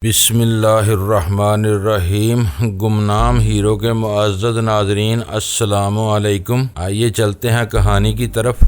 بسم اللہ الرحمن الرحیم۔ گمنام ہیرو کے معزز ناظرین، السلام علیکم۔ آئیے چلتے ہیں کہانی کی طرف۔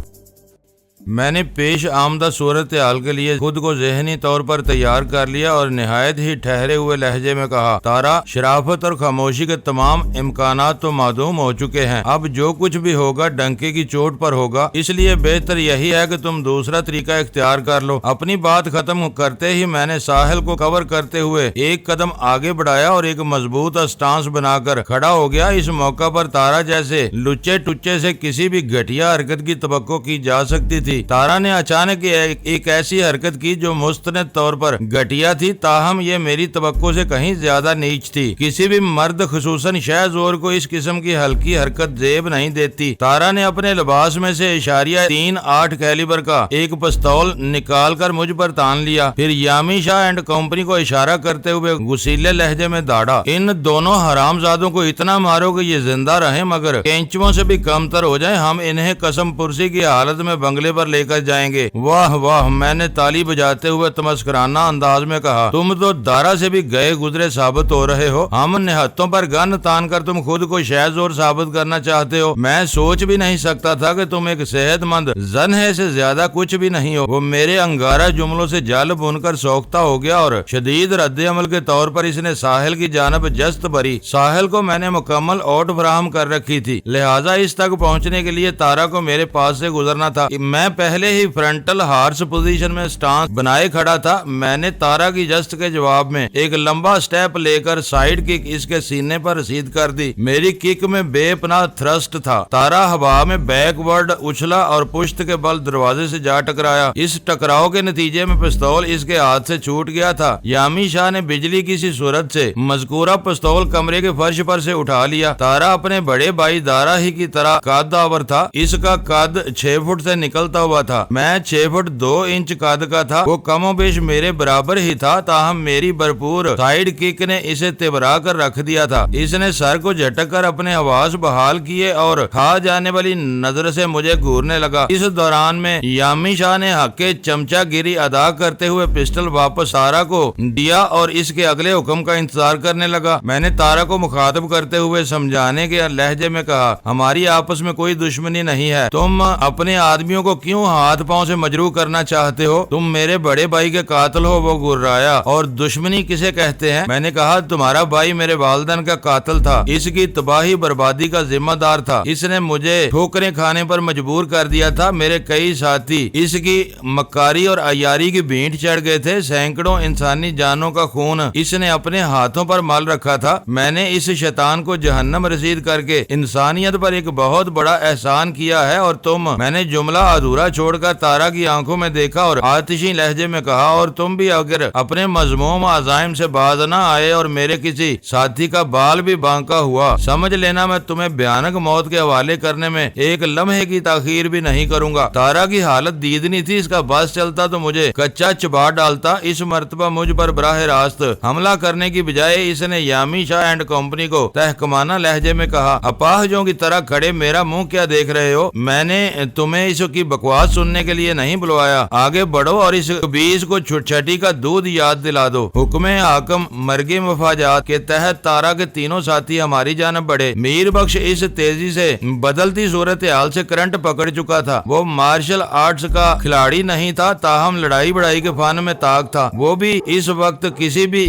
میں نے پیش آمدہ صورتحال کے لیے خود کو ذہنی طور پر تیار کر لیا اور نہایت ہی ٹھہرے ہوئے لہجے میں کہا، تارا، شرافت اور خاموشی کے تمام امکانات تو معدوم ہو چکے ہیں۔ اب جو کچھ بھی ہوگا ڈنکے کی چوٹ پر ہوگا، اس لیے بہتر یہی ہے کہ تم دوسرا طریقہ اختیار کر لو۔ اپنی بات ختم کرتے ہی میں نے ساحل کو کور کرتے ہوئے ایک قدم آگے بڑھایا اور ایک مضبوط اسٹانس بنا کر کھڑا ہو گیا۔ اس موقع پر تارا جیسے لچے ٹچے سے کسی بھی گھٹیا حرکت کی توقع کی جا سکتی تھی۔ تارا نے اچانک ایک ایسی حرکت کی جو مستند طور پر گھٹیا تھی، تاہم یہ میری توقع سے کہیں زیادہ نیچ تھی۔ کسی بھی مرد خصوصاً شہ زور کو اس قسم کی ہلکی حرکت زیب نہیں دیتی۔ تارا نے اپنے لباس میں سے اشاریہ.38 کیلیبر کا ایک پستول نکال کر مجھ پر تان لیا، پھر یامی شاہ اینڈ کمپنی کو اشارہ کرتے ہوئے غصیلے لہجے میں داڑا، ان دونوں حرامزادوں کو اتنا مارو کہ یہ زندہ رہیں مگر کینچووں سے بھی کم تر ہو جائیں۔ ہم انہیں قسم پرسی کی حالت میں بنگلے پر لے کر جائیں گے۔ واہ واہ، میں نے تالی بجاتے ہوئے تمسکرانہ انداز میں کہا، تم تو دارا سے بھی گئے گزرے ثابت ہو رہے ہو۔ ہم نہتوں پر گن تان کر تم خود کو شہ زور ثابت کرنا چاہتے ہو۔ میں سوچ بھی نہیں سکتا تھا کہ تم ایک صحت مند زنہ سے زیادہ کچھ بھی نہیں ہو۔ وہ میرے انگارہ جملوں سے جل بن کر سوختہ ہو گیا اور شدید رد عمل کے طور پر اس نے ساحل کی جانب جست بھری۔ ساحل کو میں نے مکمل اوٹ فراہم کر رکھی تھی، لہٰذا اس تک پہنچنے کے لیے تارا کو میرے پاس سے گزرنا تھا۔ میں پہلے ہی فرنٹل ہارس پوزیشن میں سٹانس بنائے کھڑا تھا۔ میں نے تارا کی جست کے جواب میں ایک لمبا سٹیپ لے کر سائیڈ کک اس کے سینے پر رسید کر دی۔ میری کک میں بے پناہ تھرسٹ تھا۔ تارا ہوا میں بیک ورڈ اچھلا اور پشت کے بل دروازے سے جا ٹکرایا۔ اس ٹکراؤ کے نتیجے میں پستول اس کے ہاتھ سے چھوٹ گیا تھا۔ یامی شاہ نے بجلی کی سی صورت سے مذکورہ پستول کمرے کے فرش پر سے اٹھا لیا۔ تارا اپنے بڑے بھائی دارا ہی کی طرح قد آور تھا۔ اس کا قد 6 فٹ سے نکلتا ہوا تھا۔ میں 6 فٹ 2 انچ قد کا تھا۔ وہ کم و بیش میرے برابر ہی تھا، تاہم میری بھرپور سائیڈ کک نے اسے تبرا کر رکھ دیا تھا۔ اس نے سر کو جھٹک کر اپنے حواس بحال کیے اور کھا جانے والی نظر سے مجھے گھورنے لگا۔ اس دوران میں یامی شاہ نے حق چمچا گیری ادا کرتے ہوئے پسٹل واپس تارا کو دیا اور اس کے اگلے حکم کا انتظار کرنے لگا۔ میں نے تارا کو مخاطب کرتے ہوئے سمجھانے کے لہجے میں کہا، ہماری آپس میں کوئی دشمنی نہیں ہے۔ تم اپنے آدمیوں کو کیوں ہاتھ پاؤں سے مجروح کرنا چاہتے ہو؟ تم میرے بڑے بھائی کے قاتل ہو۔ وہ گرایا، اور دشمنی کسے کہتے ہیں؟ میں نے کہا، تمہارا بھائی میرے والدین کا قاتل تھا، اس کی تباہی بربادی کا ذمہ دار تھا۔ اس نے مجھے ٹھوکریں کھانے پر مجبور کر دیا تھا۔ میرے کئی ساتھی اس کی مکاری اور عیاری کی بھینٹ چڑھ گئے تھے۔ سینکڑوں انسانی جانوں کا خون اس نے اپنے ہاتھوں پر مال رکھا تھا۔ میں نے اس شیطان کو جہنم رسید کر کے انسانیت پر ایک بہت بڑا احسان کیا ہے، اور میں نے جملہ ادھورا چھوڑ کر تارا کی آنکھوں میں دیکھا اور آتشی لہجے میں کہا، اور تم بھی اگر اپنے مذموم عزائم سے باز نہ آئے اور میرے کسی ساتھی کا بال بھی بانکا ہوا، سمجھ لینا میں تمہیں بھیانک موت کے حوالے کرنے میں ایک لمحے کی تاخیر بھی نہیں کروں گا۔ تارا کی حالت دیدنی تھی، اس کا بس چلتا تو مجھے کچا چبا ڈالتا۔ اس مرتبہ مجھ پر براہ راست حملہ کرنے کی بجائے اس نے یامی شاہ اینڈ کمپنی کو تحکمانہ لہجے میں کہا، اپاہجوں کی طرح کھڑے میرا منہ کیا دیکھ رہے ہو؟ میں نے تمہیں اس کی بکواس سننے کے لیے نہیں بلوایا۔ آگے بڑھو اور اس بیس کو چھٹی کا دودھ یاد دلا دو۔ حکم حاکم مرگی مفاجات کے تحت تارا کے تینوں ساتھی ہماری جانب بڑھے۔ میر بخش اس تیزی سے بدلتی صورتحال سے کرنٹ پکڑ چکا تھا۔ وہ مارشل آرٹس کا کھلاڑی نہیں تھا، تاہم لڑائی بڑائی کے فن میں طاق تھا۔ وہ بھی اس وقت کسی بھی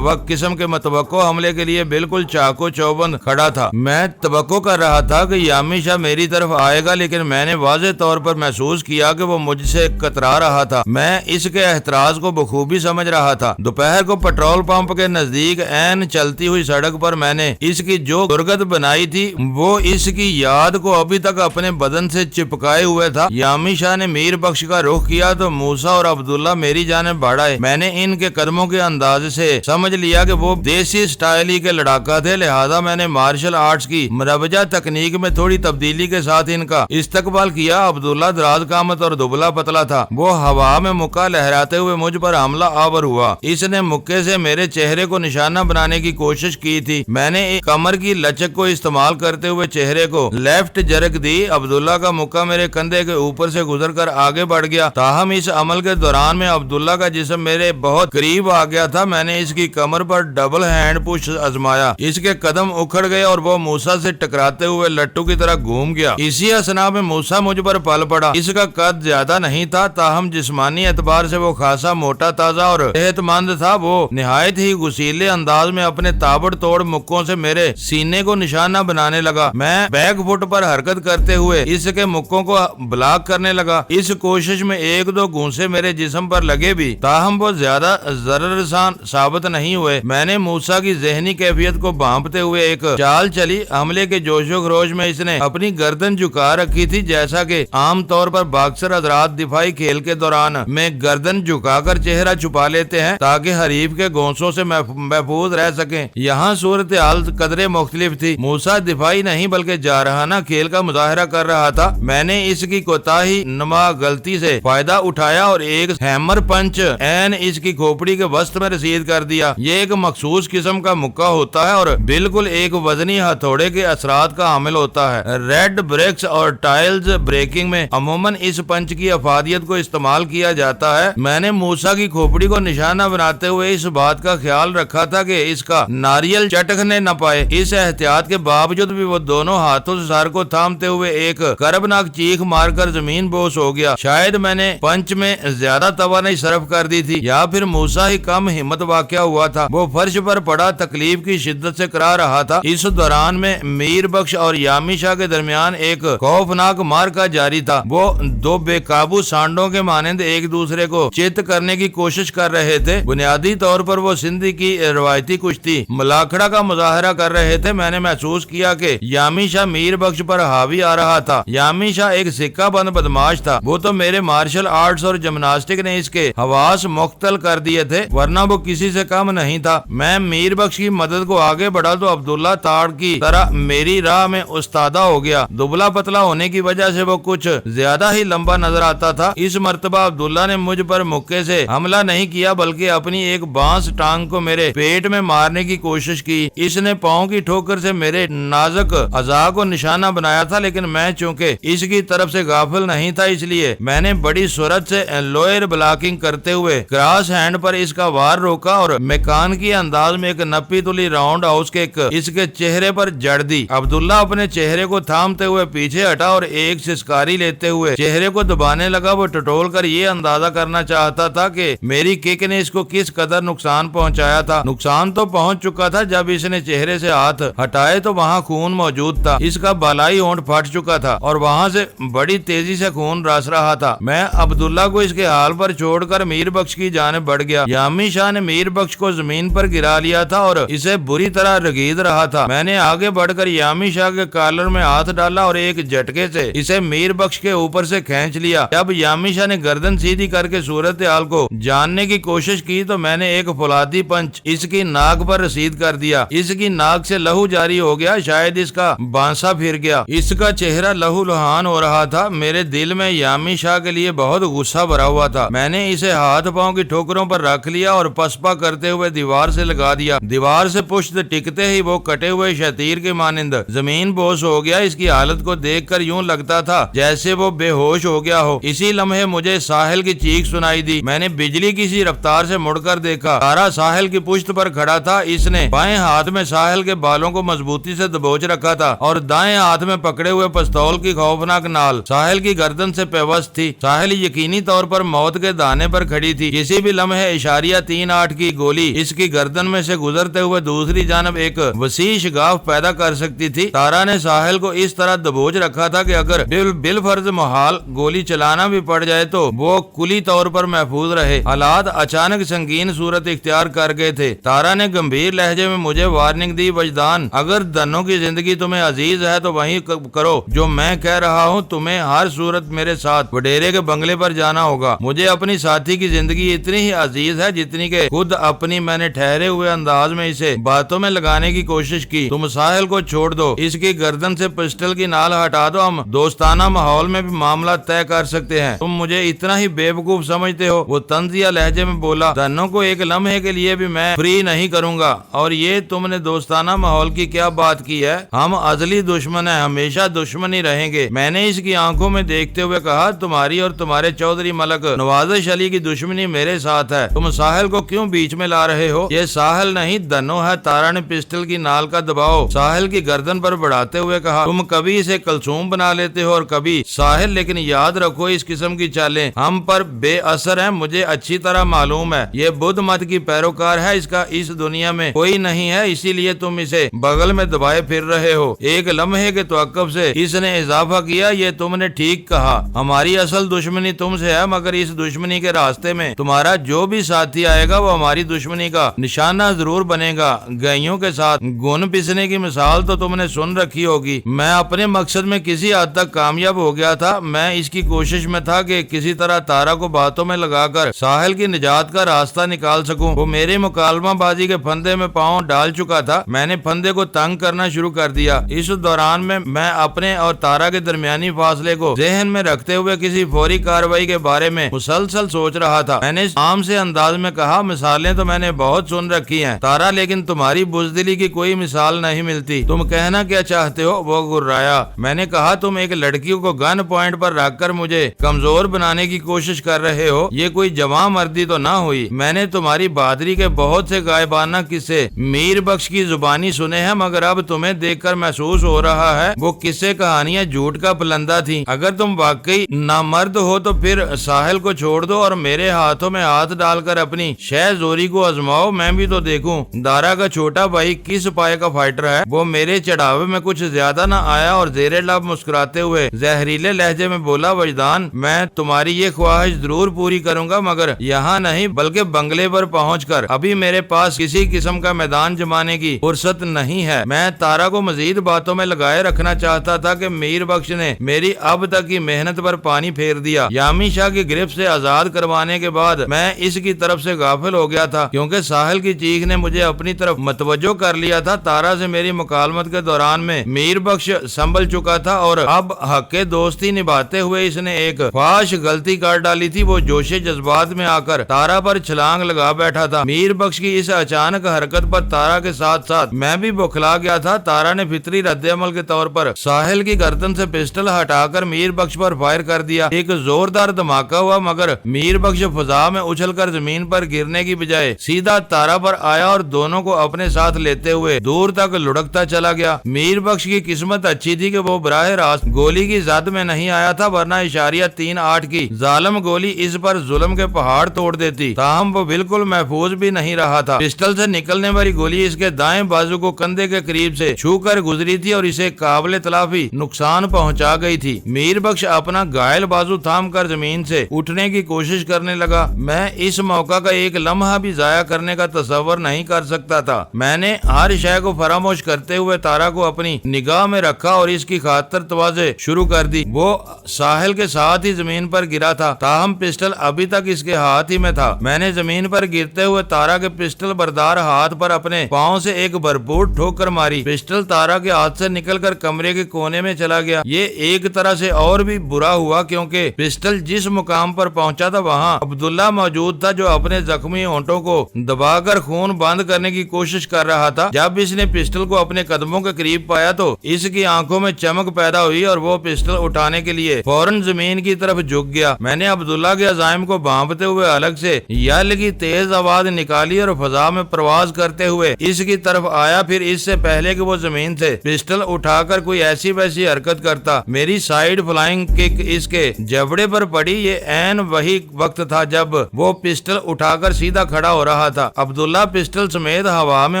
قسم کے متوقع حملے کے لیے بالکل چاقو چوبند کھڑا تھا۔ میں توقع کر رہا تھا کہ یامی شاہ میری طرف آئے گا، لیکن میں نے واضح طور پر محسوس کیا کہ وہ مجھ سے کترا رہا تھا۔ میں اس کے احتراز کو بخوبی سمجھ رہا تھا۔ دوپہر کو پیٹرول پمپ کے نزدیک عین چلتی ہوئی سڑک پر میں نے اس کی جو غرگت بنائی تھی، وہ اس کی یاد کو ابھی تک اپنے بدن سے چپکائے ہوئے تھا۔ یامی شاہ نے میر بخش کا رخ کیا تو موسیٰ اور عبداللہ میری جانب بڑھ آئے۔ میں نے ان کے قدموں کے انداز سے سمجھ لیا کہ وہ دیسی سٹائل ہی کے لڑاکا تھے، لہذا میں نے مارشل آرٹس کی مروجہ تکنیک میں تھوڑی تبدیلی کے ساتھ ان کا استقبال کیا۔ عبداللہ دراز قامت اور دبلا پتلا تھا۔ وہ ہوا میں مکہ لہراتے ہوئے مجھ پر حملہ آور ہوا۔ اس نے مکے سے میرے چہرے کو نشانہ بنانے کی کوشش کی تھی۔ میں نے ایک کمر کی لچک کو استعمال کرتے ہوئے چہرے کو لیفٹ جرک دی۔ عبداللہ کا مکہ میرے کندھے کے اوپر سے گزر کر آگے بڑھ گیا، تاہم اس عمل کے دوران میں عبداللہ کا جسم میرے بہت قریب آ گیا تھا۔ میں نے اس کی کمر پر ڈبل ہینڈ پش آزمایا، اس کے قدم اکھڑ گئے اور وہ موسیٰ سے ٹکراتے ہوئے لٹو کی طرح گھوم گیا۔ اسی اثنا میں موسیٰ مجھ پر پل پڑا۔ اس کا قد زیادہ نہیں تھا، تاہم جسمانی اعتبار سے وہ خاصا موٹا تازہ اور صحت مند تھا۔ وہ نہایت ہی غسیلے انداز میں اپنے تابڑ توڑ مکوں سے میرے سینے کو نشانہ بنانے لگا۔ میں بیک فٹ پر حرکت کرتے ہوئے اس کے مکوں کو بلاک کرنے لگا۔ اس کوشش میں ایک دو گھونسے میرے جسم پر لگے بھی، تاہم وہ زیادہ ضرر رساں ثابت نہیں ہوئے۔ میں نے موسیٰ کی ذہنی کیفیت کو بھانپتے ہوئے ایک چال چلی۔ حملے کے جوش و خروش میں اس نے اپنی گردن جھکا رکھی تھی، جیسا کہ عام طور پر باکسر حضرات دفاعی کھیل کے دوران میں گردن جھکا کر چہرہ چھپا لیتے ہیں تاکہ حریف کے گھونسوں سے محفوظ رہ سکیں۔ یہاں صورتحال قدرے مختلف تھی۔ موسیٰ دفاعی نہیں بلکہ جارحانہ کھیل کا مظاہرہ کر رہا تھا۔ میں نے اس کی کوتاہی نما غلطی سے فائدہ اٹھایا اور ایک ہیمر پنچ عین اس کی کھوپڑی کے وسط میں رسید کر دیا۔ یہ ایک مخصوص قسم کا مکہ ہوتا ہے اور بالکل ایک وزنی ہتھوڑے کے اثرات کا حامل ہوتا ہے۔ ریڈ بریکس اور ٹائلز بریکنگ میں عموماً اس پنچ کی افادیت کو استعمال کیا جاتا ہے۔ میں نے موسیٰ کی کھوپڑی کو نشانہ بناتے ہوئے اس بات کا خیال رکھا تھا کہ اس کا ناریل چٹکنے نہ پائے۔ اس احتیاط کے باوجود بھی وہ دونوں ہاتھوں سے سر کو تھامتے ہوئے ایک کربناک چیخ مار کر زمین بوس ہو گیا۔ شاید میں نے پنچ میں زیادہ توانائی صرف کر دی تھی یا پھر موسیٰ ہی کم ہمت واقع ہوا تھا۔ وہ فرش پر پڑا تکلیف کی شدت سے کرا رہا تھا۔ اس دوران میں میر بخش اور یامی شاہ کے درمیان ایک خوفناک مارکا جاری تھا۔ وہ دو بے قابو سانڈوں کے مانند ایک دوسرے کو چت کرنے کی کوشش کر رہے تھے۔ بنیادی طور پر وہ سندھی کی روایتی کشتی ملاکھڑا کا مظاہرہ کر رہے تھے۔ میں نے محسوس کیا کہ یامی شاہ میر بخش پر حاوی آ رہا تھا۔ یامی شاہ ایک سکہ بند بدماش تھا۔ وہ تو میرے مارشل آرٹس اور جمناسٹک نے اس کے حواس مختل کر دیے تھے، ورنہ وہ کسی سے کم نہیں تھا۔ میں میر بخش کی مدد کو آگے بڑھا تو عبداللہ تاڑ کی طرح میری راہ میں استادہ ہو گیا۔ دبلا پتلا ہونے کی وجہ سے وہ کچھ زیادہ ہی لمبا نظر آتا تھا۔ اس مرتبہ عبداللہ نے مجھ پر مکے سے حملہ نہیں کیا بلکہ اپنی ایک بانس ٹانگ کو میرے پیٹ میں مارنے کی کوشش کی۔ اس نے پاؤں کی ٹھوکر سے میرے نازک اعضاء کو نشانہ بنایا تھا، لیکن میں چونکہ اس کی طرف سے غافل نہیں تھا، اس لیے میں نے بڑی سرعت سے لوئر بلاکنگ کرتے ہوئے کراس ہینڈ پر اس کا وار روکا اور میکان کی انداز میں ایک نپی تلی راؤنڈ ہاؤس کے اس کے چہرے پر جڑ دی۔ عبداللہ اپنے چہرے کو تھامتے ہوئے پیچھے ہٹا اور ایک سسکاری لیتے ہوئے چہرے کو دبانے لگا۔ وہ ٹٹول کر یہ اندازہ کرنا چاہتا تھا کہ میری کک نے اس کو کس قدر نقصان پہنچایا تھا۔ نقصان تو پہنچ چکا تھا۔ جب اس نے چہرے سے ہاتھ ہٹائے تو وہاں خون موجود تھا۔ اس کا بالائی ہونٹ پھٹ چکا تھا اور وہاں سے بڑی تیزی سے خون رس رہا تھا۔ میں عبداللہ کو اس کے حال پر چھوڑ کر میر بخش کی جانب بڑھ گیا۔ یامی شاہ نے میر بخش کو زمین پر گرا لیا تھا اور اسے بری طرح رگید رہا تھا۔ میں نے آگے بڑھ کر یامی شاہ کے کالر میں ہاتھ ڈالا اور ایک جھٹکے سے اسے میر بخش کے اوپر سے کھینچ لیا۔ جب یامی شاہ نے گردن سیدھی کر کے صورتحال کو جاننے کی کوشش کی تو میں نے ایک فولادی پنچ اس کی ناک پر رسید کر دیا۔ اس کی ناک سے لہو جاری ہو گیا، شاید اس کا بانسا پھر گیا۔ اس کا چہرہ لہو لہان ہو رہا تھا۔ میرے دل میں یامی شاہ کے لیے بہت غصہ بھرا ہوا تھا۔ میں نے اسے ہاتھ پاؤں کی ٹھوکروں پر رکھ لیا اور پسپا کرتے ہوئے دیوار سے لگا دیا۔ دیوار سے پشت ٹکتے ہی وہ کٹے ہوئے شتیر کے مانند زمین بوس ہو گیا۔ اس کی حالت کو دیکھ کر یوں لگتا تھا جیسے وہ بے ہوش ہو گیا ہو۔ اسی لمحے مجھے ساحل کی چیخ سنائی دی۔ میں نے بجلی کی سی رفتار سے مڑ کر دیکھا۔ تارا ساحل کی پشت پر کھڑا تھا۔ اس نے بائیں ہاتھ میں ساحل کے بالوں کو مضبوطی سے دبوچ رکھا تھا اور دائیں ہاتھ میں پکڑے ہوئے پستول کی خوفناک نال ساحل کی گردن سے پیوست تھی۔ ساحل یقینی طور پر موت کے دانے پر کھڑی تھی۔ کسی بھی لمحے اشاریہ 3-8 کی گولی اس کی گردن میں سے گزرتے ہوئے دوسری جانب ایک وسیع شگاف پیدا کر سکتی تھی۔ تارا نے ساحل کو اس طرح دبوچ رکھا تھا کہ اگر بالفرض محال گولی چلانا بھی پڑ جائے تو وہ کلی طور پر محفوظ رہے۔ حالات اچانک سنگین صورت اختیار کر گئے تھے۔ تارا نے گمبھیر لہجے میں مجھے وارننگ دی، وجدان، اگر دنوں کی زندگی تمہیں عزیز ہے تو وہی کرو جو میں کہہ رہا ہوں۔ تمہیں ہر صورت میرے ساتھ وڈیرے کے بنگلے پر جانا ہوگا۔ مجھے اپنی ساتھی کی زندگی اتنی ہی عزیز ہے جتنی کہ خود اپنی۔ میں نے ٹھہرے ہوئے انداز میں اسے باتوں میں لگانے کی کوشش کی۔ تم ساحل کو چھوڑ دو، اس کی گردن سے پسٹل کی نال ہٹا دو، ہم دوستانہ ماحول میں بھی معاملہ طے کر سکتے ہیں، تم مجھے اتنا ہی بیوقوف سمجھتے ہو؟ وہ طنزیہ لہجے میں بولا، دھنوں کو ایک لمحے کے لیے بھی میں فری نہیں کروں گا۔ اور یہ تم نے دوستانہ ماحول کی کیا بات کی ہے؟ ہم ازلی دشمن ہیں، ہمیشہ دشمن ہی رہیں گے۔ میں نے اس کی آنکھوں میں دیکھتے ہوئے کہا، تمہاری اور تمہارے چودھری ملک نوازش علی کی دشمنی میرے ساتھ ہے، تم ساحل کو کیوں بیچ میں لا رہے ہو؟ یہ ساحل نہیں دھنو ہے۔ تارا نے پسٹل کی نال کا دباؤ ساحل کی گردن پر بڑھاتے ہوئے کہا، تم کبھی اسے کلثوم بنا لیتے ہو اور کبھی ساحل، لیکن یاد رکھو اس قسم کی چالیں ہم پر بے اثر ہیں۔ مجھے اچھی طرح معلوم ہے یہ بدھ مت کی پیروکار ہے، اس کا اس دنیا میں کوئی نہیں ہے، اسی لیے تم اسے بغل میں دبائے پھر رہے ہو۔ ایک لمحے کے توقف سے اس نے اضافہ کیا، یہ تم نے ٹھیک کہا، ہماری اصل دشمنی تم سے ہے، مگر اس دشمنی کے راستے میں تمہارا جو بھی ساتھی آئے گا وہ ہماری دشمنی کا نشانہ ضرور بنے گا۔ گئیوں کے ساتھ گن پسنے کی مثال تو تم نے سن رکھی ہوگی۔ میں اپنے مقصد میں کسی حد تک کامیاب ہو گیا تھا۔ میں اس کی کوشش میں تھا کہ کسی طرح تارا کو باتوں میں لگا کر ساحل کی نجات کا راستہ نکال سکوں۔ وہ میرے مکالمہ بازی کے پھندے میں پاؤں ڈال چکا تھا۔ میں نے پھندے کو تنگ کرنا شروع کر دیا۔ اس دوران میں اپنے اور تارا کے درمیانی فاصلے کو ذہن میں رکھتے ہوئے کسی فوری کارروائی کے بارے میں مسلسل سوچ رہا تھا۔ میں نے عام سے انداز میں کہا، مثالیں تو میں نے بہت سن رکھی ہیں تارا، لیکن تمہاری بزدلی کی کوئی مثال نہیں ملتی۔ تم کہنا کیا چاہتے ہو؟ وہ گرایا۔ میں نے کہا، تم ایک لڑکی کو گن پوائنٹ پر رکھ کر مجھے کمزور بنانے کی کوشش کر رہے ہو، یہ کوئی جواں مردی تو نہ ہوئی۔ میں نے تمہاری بہادری کے بہت سے غائبانہ قصے میر بخش کی زبانی سنے ہیں، مگر اب تمہیں دیکھ کر محسوس ہو رہا ہے وہ قصے کہانیاں جھوٹ کا پلندہ تھیں۔ اگر تم واقعی نامرد ہو تو پھر ساحل کو چھوڑ دو اور میرے ہاتھوں میں ہاتھ ڈال کر اپنی شہ زوری کو آزماؤ، میں بھی تو دیکھوں دارا کا چھوٹا بھائی کس پائے کا فائٹر ہے۔ وہ میرے چڑھاوے میں کچھ زیادہ نہ آیا اور زیر لب مسکراتے ہوئے زہریلے لہجے میں بولا، وجدان، میں تمہاری یہ خواہش ضرور پوری کروں گا، مگر یہاں نہیں بلکہ بنگلے پر پہنچ کر۔ ابھی میرے پاس کسی قسم کا میدان جمانے کی فرصت نہیں ہے۔ میں تارا کو مزید باتوں میں لگائے رکھنا چاہتا تھا کہ میر بخش نے میری اب تک کی محنت پر پانی پھیر دیا۔ یامی شاہ کی گرفت سے آزاد کروانے کے بعد میں اس کی طرف سے غافل ہو گیا تھا، کیونکہ ساحل کی چیخ نے مجھے اپنی طرف متوجہ کر لیا تھا۔ تارا سے میری مکالمت کے دوران میں میر بخش سنبھل چکا تھا اور اب حق دوستی نبھاتے ہوئے اس نے ایک فاش غلطی کر ڈالی تھی۔ وہ جوش جذبات میں آ کر تارا پر چھلانگ لگا بیٹھا تھا۔ میر بخش کی اس اچانک حرکت پر تارا کے ساتھ ساتھ میں بھی بوکھلا گیا تھا۔ تارا نے فطری رد عمل کے طور پر ساحل کی گردن سے پسٹل ہٹا کر میر بخش پر فائر کر دیا۔ ایک زوردار دھماکہ ہوا، مگر میر بخش فضا میں اچھل کر زمین پر گرنے کی بجائے سیدھا تارا پر آیا اور دونوں کو اپنے ساتھ لیتے ہوئے دور تک لڑکتا چلا گیا۔ میر بخش کی قسمت اچھی تھی کہ وہ براہ راست گولی کی زد میں نہیں آیا تھا، ورنہ اشاریہ 3-8 کی ظالم گولی اس پر ظلم کے پہاڑ توڑ دیتی۔ تاہم وہ بالکل محفوظ بھی نہیں رہا تھا۔ پسٹل سے نکلنے والی گولی اس کے دائیں بازو کو کندھے کے قریب سے چھو کر گزری تھی اور اسے قابل تلافی نقصان پہنچا گئی تھی۔ میر بخش اپنا گائل بازو تھام کر زمین سے اٹھنے کی کوشش کرنے لگا۔ میں اس موقع کا ایک لمحہ بھی ضائع کرنے کا تصور نہیں کر سکتا تھا۔ میں نے ہر شے کو فراموش کرتے ہوئے تارا کو اپنی نگاہ میں رکھا اور اس کی خاطر توازے شروع کر دی۔ وہ ساحل کے ساتھ ہی زمین پر گرا تھا، تاہم پسٹل ابھی تک اس کے ہاتھ ہی میں تھا۔ میں نے زمین پر گرتے ہوئے تارا کے پسٹل بردار ہاتھ پر اپنے پاؤں سے ایک بھرپور ٹھوکر ماری۔ پسٹل تارا کے ہاتھ سے نکل کر کمرے کے کونے میں چلا گیا۔ یہ ایک طرح سے اور بھی برا ہوا کیونکہ پسٹل جس مقام پر پہنچا تھا وہاں عبداللہ موجود تھا، جو اپنے زخمی ہونٹوں کو دبا کر خون بند کرنے کی کوشش کر رہا تھا۔ جب اس نے پسٹل کو اپنے قدموں کے قریب پایا تو اس کی آنکھوں میں چمک پیدا ہوئی اور وہ پسٹل اٹھانے کے لیے فوراً زمین کی طرف جھک گیا۔ میں نے عبداللہ کے عزائم کو بھانپتے ہوئے الگ سے یل کی تیز آواز نکالی اور فضا میں پرواز کرتے ہوئے اس کی طرف آیا۔ پھر اس سے پہلے کہ وہ زمین سے پسٹل اٹھا کر کوئی ایسی ویسی حرکت کرتا، میری سائیڈ فلائنگ کک اس کے جبڑے پر پڑی۔ یہ عین وہی وقت تھا جب وہ پسٹل اٹھا کر سیدھا کھڑا ہو رہا تھا۔ عبداللہ پسٹل سمیت ہوا میں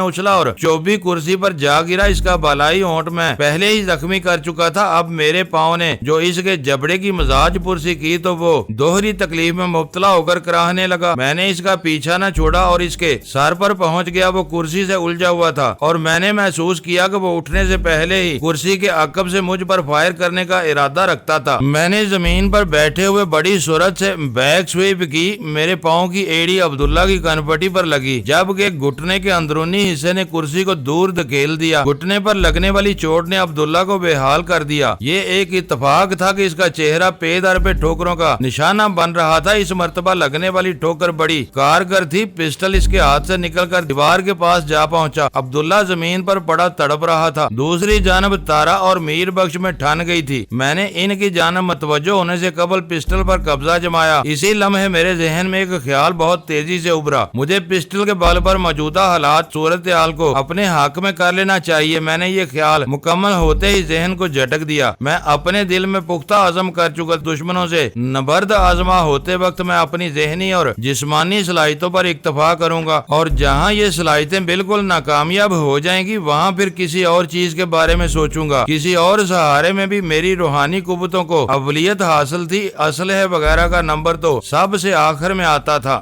اچھلا اور چوبی کرسی پر جا گرا۔ اس کا بالائی ہونٹ میں پہلے ہی زخمی کر چکا تھا۔ اب میرے پاؤں نے جو اس کے جبڑے کی مزاج پرسی کی تو وہ دوہری تکلیف میں مبتلا ہو کر کراہنے لگا۔ میں نے اس کا پیچھا نہ چھوڑا اور اس کے سر پر پہنچ گیا۔ وہ کرسی سے الجھا ہوا تھا اور میں نے محسوس کیا کہ وہ اٹھنے سے پہلے ہی کرسی کے عقب سے مجھ پر فائر کرنے کا ارادہ رکھتا تھا۔ میں نے زمین پر بیٹھے ہوئے بڑی سرعت سے بیک سویپ کی۔ میرے پاؤں کی ایڑی عبداللہ کی کانپٹی پر لگی جبکہ گھٹنے کے اندرونی حصے نے کرسی کو دور دھکیل دیا۔ گھٹنے پر لگنے والی چوٹ نے عبداللہ کو بے حال کر دیا۔ یہ ایک اتفاق تھا کہ اس کا چہرہ پے در پہ ٹھوکروں کا نشانہ بن رہا تھا۔ اس مرتبہ لگنے والی ٹھوکر بڑی کارگر تھی۔ پسٹل اس کے ہاتھ سے نکل کر دیوار کے پاس جا پہنچا۔ عبداللہ زمین پر پڑا تڑپ رہا تھا۔ دوسری جانب تارا اور میر بخش میں ٹھن گئی تھی۔ میں نے ان کی جانب متوجہ ہونے سے قبل پسٹل پر قبضہ جمایا۔ اسی لمحے میرے ذہن میں ایک خیال بہت تیزی سے ابھرا۔ مجھے پسٹل کے بل پر موجودہ حالات صورتحال کو اپنے حق میں کر لینا چاہیے۔ میں نے یہ خیال مکمل ہوتے ہی ذہن کو جھٹک دیا۔ میں اپنے دل میں پختہ عزم کر چکا دشمنوں سے نبرد آزما ہوتے وقت میں اپنی ذہنی اور جسمانی صلاحیتوں پر اکتفا کروں گا، اور جہاں یہ صلاحیتیں بالکل ناکامیاب ہو جائیں گی وہاں پھر کسی اور چیز کے بارے میں سوچوں گا۔ کسی اور سہارے میں بھی میری روحانی قوتوں کو اولویت حاصل تھی۔ اسلحے وغیرہ کا نمبر تو سب سے آخر میں آتا تھا۔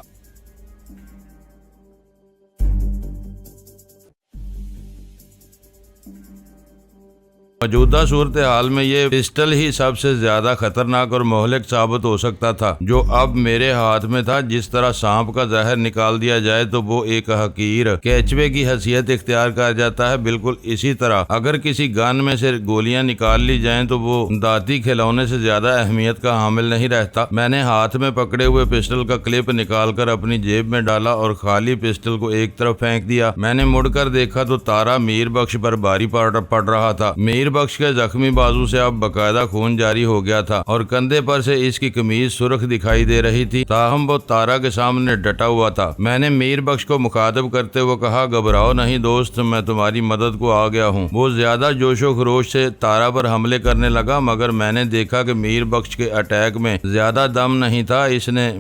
موجودہ صورتحال میں یہ پسٹل ہی سب سے زیادہ خطرناک اور مہلک ثابت ہو سکتا تھا جو اب میرے ہاتھ میں تھا۔ جس طرح سانپ کا زہر نکال دیا جائے تو وہ ایک حقیر کیچوے کی حیثیت اختیار کر جاتا ہے، بالکل اسی طرح اگر کسی گن میں سے گولیاں نکال لی جائیں تو وہ دانتی کھلونے سے زیادہ اہمیت کا حامل نہیں رہتا۔ میں نے ہاتھ میں پکڑے ہوئے پسٹل کا کلپ نکال کر اپنی جیب میں ڈالا اور خالی پسٹل کو ایک طرف پھینک دیا۔ میں نے مڑ کر دیکھا تو تارا میر بخش پر باری پڑ رہا تھا۔ میر بخش کے زخمی بازو سے اب باقاعدہ خون جاری ہو گیا تھا اور کندھے پر سے اس کی قمیض سرخ دکھائی دے رہی تھی، تاہم وہ تارا کے سامنے ڈٹا ہوا تھا۔ میں نے میر بخش کو مخاطب کرتے ہوئے کہا، گھبراؤ نہیں دوست، میں تمہاری مدد کو آ گیا ہوں۔ وہ زیادہ جوش و خروش سے تارا پر حملے کرنے لگا، مگر میں نے دیکھا کہ میر بخش کے اٹیک میں زیادہ دم نہیں تھا۔ اس نے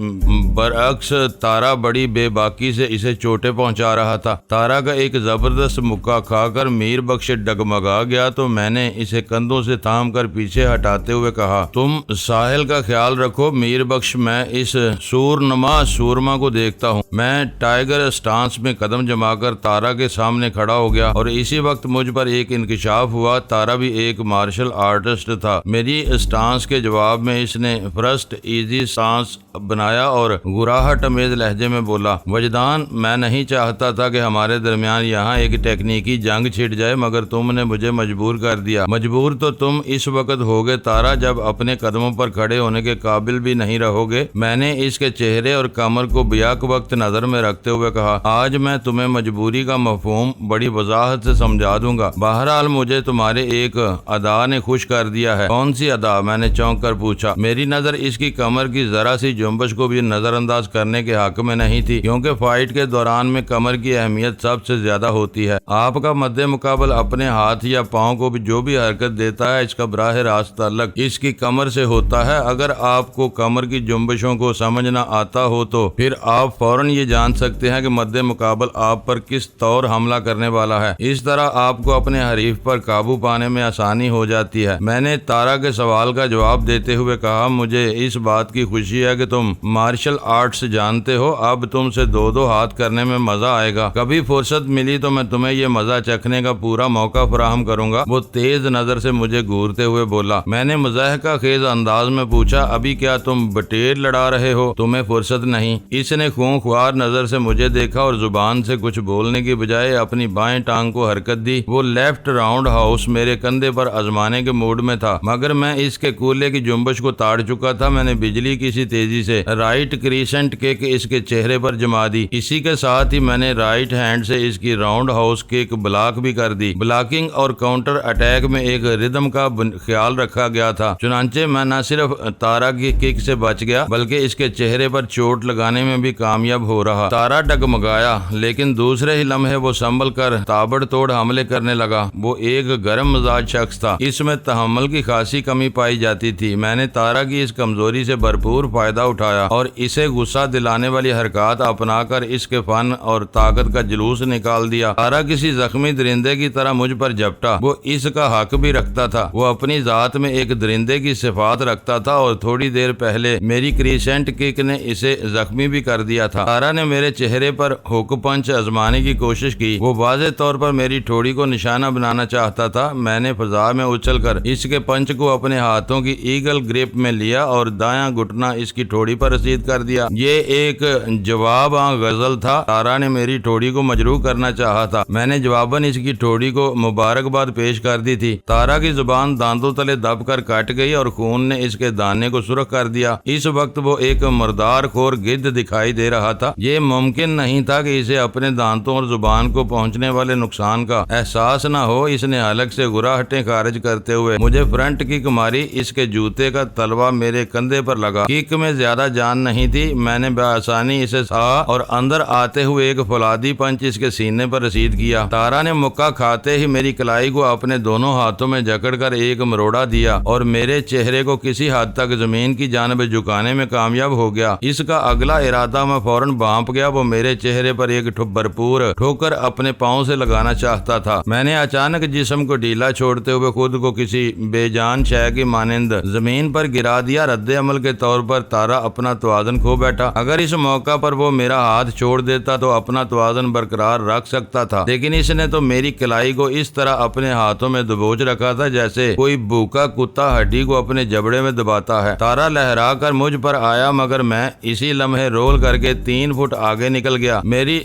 برعکس تارا بڑی بے باکی سے اسے چوٹیں پہنچا رہا تھا۔ تارا کا ایک زبردست مکہ کھا کر میر بخش ڈگمگا گیا تو میں نے اسے کندھوں سے تھام کر پیچھے ہٹاتے ہوئے کہا، تم ساحل کا خیال رکھو میر بخش، میں اس سورنما سورما کو دیکھتا ہوں۔ میں ٹائیگر اسٹانس میں قدم جما کر تارا کے سامنے کھڑا ہو گیا اور اسی وقت مجھ پر ایک انکشاف ہوا۔ تارا بھی ایک مارشل آرٹسٹ تھا۔ میری اسٹانس کے جواب میں اس نے فرسٹ ایزی سانس بنایا اور گراہٹ امیز لہجے میں بولا، وجدان، میں نہیں چاہتا تھا کہ ہمارے درمیان یہاں ایک ٹیکنیکی جنگ چھڑ جائے، مگر تم نے مجھے مجبور کر دیا۔ مجبور تو تم اس وقت ہوگے تارا جب اپنے قدموں پر کھڑے ہونے کے قابل بھی نہیں رہو گے۔ میں نے اس کے چہرے اور کمر کو بیک وقت نظر میں رکھتے ہوئے کہا، آج میں تمہیں مجبوری کا مفہوم بڑی وضاحت سے سمجھا دوں گا۔ بہرحال مجھے تمہارے ایک ادا نے خوش کر دیا ہے۔ کون سی ادا؟ میں نے چونک کر پوچھا۔ میری نظر اس کی کمر کی ذرا سی جنبش کو بھی نظر انداز کرنے کے حق میں نہیں تھی، کیونکہ فائٹ کے دوران میں کمر کی اہمیت سب سے زیادہ ہوتی ہے۔ آپ کا مد مقابل اپنے ہاتھ یا پاؤں کو بھی جو بھی حرکت دیتا ہے اس کا براہ راست تعلق اس کی کمر سے ہوتا ہے۔ اگر آپ کو کمر کی جنبشوں کو سمجھنا آتا ہو تو پھر آپ فوراً یہ جان سکتے ہیں کہ مد مقابل آپ پر کس طور حملہ کرنے والا ہے۔ اس طرح آپ کو اپنے حریف پر قابو پانے میں آسانی ہو جاتی ہے۔ میں نے تارا کے سوال کا جواب دیتے ہوئے کہا، مجھے اس بات کی خوشی ہے کہ تم مارشل آرٹس جانتے ہو۔ اب تم سے دو دو ہاتھ کرنے میں مزہ آئے گا۔ کبھی فرصت ملی تو میں تمہیں یہ مزہ چکھنے کا پورا موقع فراہم کروں گا۔ وہ تیز نظر سے مجھے گھورتے ہوئے بولا۔ میں نے مضاحکہ خیز انداز میں پوچھا، ابھی کیا تم بٹیر لڑا رہے ہو؟ تمہیں فرصت نہیں؟ اس نے خونخوار نظر سے مجھے دیکھا اور زبان سے کچھ بولنے کی بجائے اپنی بائیں ٹانگ کو حرکت دی۔ وہ لیفٹ راؤنڈ ہاؤس میرے کندھے پر آزمانے کے موڈ میں تھا، مگر میں اس کے کولے کی جنبش کو تاڑ چکا تھا۔ میں نے بجلی کی سی تیزی سے رائٹ کریسنٹ کک اس کے چہرے پر جما دی۔ اسی کے ساتھ ہی میں نے رائٹ ہینڈ سے اس کی راؤنڈ ہاؤس کک بلاک بھی کر دی۔ بلاکنگ اور کاؤنٹر اٹیک میں ایک ردم کا خیال رکھا گیا تھا، چنانچہ میں نہ صرف تارا کی کک سے بچ گیا بلکہ اس کے چہرے پر چوٹ لگانے میں بھی کامیاب ہو رہا۔ تارا ڈگمگایا، لیکن دوسرے ہی لمحے وہ سنبھل کر تابڑ توڑ حملے کرنے لگا۔ وہ ایک گرم مزاج شخص تھا، اس میں تحمل کی خاصی کمی پائی جاتی تھی۔ میں نے تارا کی اس کمزوری سے بھرپور فائدہ اٹھایا اور اسے غصہ دلانے والی حرکات اپنا کر اس کے فن اور طاقت کا جلوس نکال دیا۔ تارا کسی زخمی درندے کی طرح مجھ پر جھپٹا۔ وہ اس کا حق بھی رکھتا تھا، وہ اپنی ذات میں ایک درندے کی صفات رکھتا تھا اور تھوڑی دیر پہلے میری کریسنٹ کک نے اسے زخمی بھی کر دیا تھا۔ تارا نے میرے چہرے پر ہوک پنچ آزمانے کی کوشش کی۔ وہ واضح طور پر میری ٹھوڑی کو نشانہ بنانا چاہتا تھا۔ میں نے فضا میں اچھل کر اس کے پنچ کو اپنے ہاتھوں کی ایگل گرپ میں لیا اور دایاں گھٹنا اس کی ٹھوڑی پر رسید کر دیا۔ یہ ایک جواب غزل تھا۔ تارا نے میری ٹھوڑی کو مجروح کرنا چاہا تھا، میں نے جواباً اس کی ٹھوڑی کو مبارکباد پیش کر دی تھی۔ تارا کی زبان دانتوں تلے دب کر کٹ گئی اور خون نے اس کے دانے کو سرخ کر دیا۔ اس وقت وہ ایک مردار خور گدھ دکھائی دے رہا تھا۔ یہ ممکن نہیں تھا کہ اسے اپنے دانتوں اور زبان کو پہنچنے والے نقصان کا احساس نہ ہو۔ اس نے حلق سے گراہٹیں خارج کرتے ہوئے مجھے فرنٹ کک ماری۔ اس کے جوتے کا تلوا میرے کندھے پر لگا۔ کک میں زیادہ جان نہیں تھی، میں نے بآسانی اسے سہا اور اندر آتے ہوئے ایک فولادی پنچ اس کے سینے پر رسید کیا۔ تارا نے مکہ کھاتے ہی میری کلائی کو اپنے دونوں ہاتھوں میں جکڑ کر ایک مروڑا دیا اور میرے چہرے کو کسی حد تک زمین کی جانب جھکانے میں کامیاب ہو گیا۔ اس کا اگلا ارادہ میں فوراً بھانپ گیا۔ وہ میرے چہرے پر ایک بھرپور ٹھوکر اپنے پاؤں سے لگانا چاہتا تھا۔ میں نے اچانک جسم کو ڈھیلا چھوڑتے ہوئے خود کو کسی بے جان شے کی مانند زمین پر گرا دیا۔ رد عمل کے طور پر تارا اپنا توازن کھو بیٹھا۔ اگر اس موقع پر وہ میرا ہاتھ چھوڑ دیتا تو اپنا توازن برقرار رکھ سکتا تھا، لیکن اس نے تو میری کلائی کو اس طرح اپنے ہاتھوں میں دبوچ رکھا تھا جیسے کوئی بھوکا کتا ہڈی کو اپنے جبڑے میں دباتا ہے۔ تارا لہرا کر مجھ پر آیا، مگر میں اسی لمحے رول کر کے 3 فٹ آگے نکل گیا۔ میری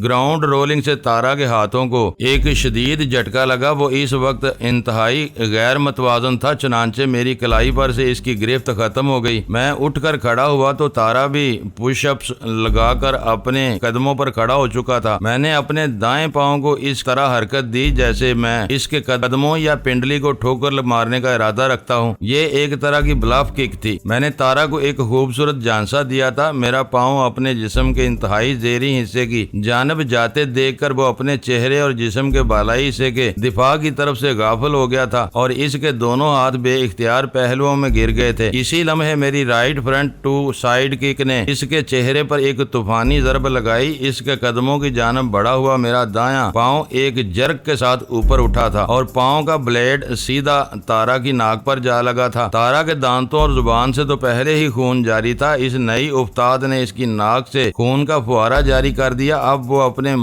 گراؤنڈ رولنگ سے تارا کے ہاتھوں کو ایک شدید جھٹکا لگا۔ وہ اس وقت انتہائی غیر متوازن تھا، چنانچہ میری کلائی پر سے اس کی گرفت ختم ہو گئی۔ میں اٹھ کر کھڑا ہوا تو تارا بھی پش اپس لگا کر اپنے قدموں پر کھڑا ہو چکا تھا۔ میں نے اپنے دائیں پاؤں کو اس طرح حرکت دی جیسے میں اس کے قدموں یا پنڈلی کو ٹھوکر مارنے کا ارادہ رکھتا ہوں۔ یہ ایک طرح کی بلف کک تھی۔ میں نے تارا کو ایک خوبصورت جھانسا دیا تھا۔ میرا پاؤں اپنے جسم کے انتہائی زیریں حصے کی جانب جاتے دیکھ کر وہ اپنے چہرے اور جسم کے بالائی حصے کے دفاع کی طرف سے غافل ہو گیا تھا اور اس کے دونوں ہاتھ بے اختیار پہلوؤں میں گر گئے تھے۔ اسی لمحے میری right front to side kick نے اس کے چہرے پر ایک طوفانی ضرب لگائی۔ اس کے قدموں کی جانب بڑھا ہوا میرا دایاں پاؤں ایک جرک کے ساتھ اوپر اٹھا تھا اور پاؤں کا بلیڈ سیدھا تارا کی ناک پر جا لگا تھا۔ تارا کے دانتوں اور زبان سے تو پہلے ہی خون جاری تھا، اس نئی افتاد نے اس کی ناک سے خون کا فوارہ جاری کر دیا۔ اب وہ اپنے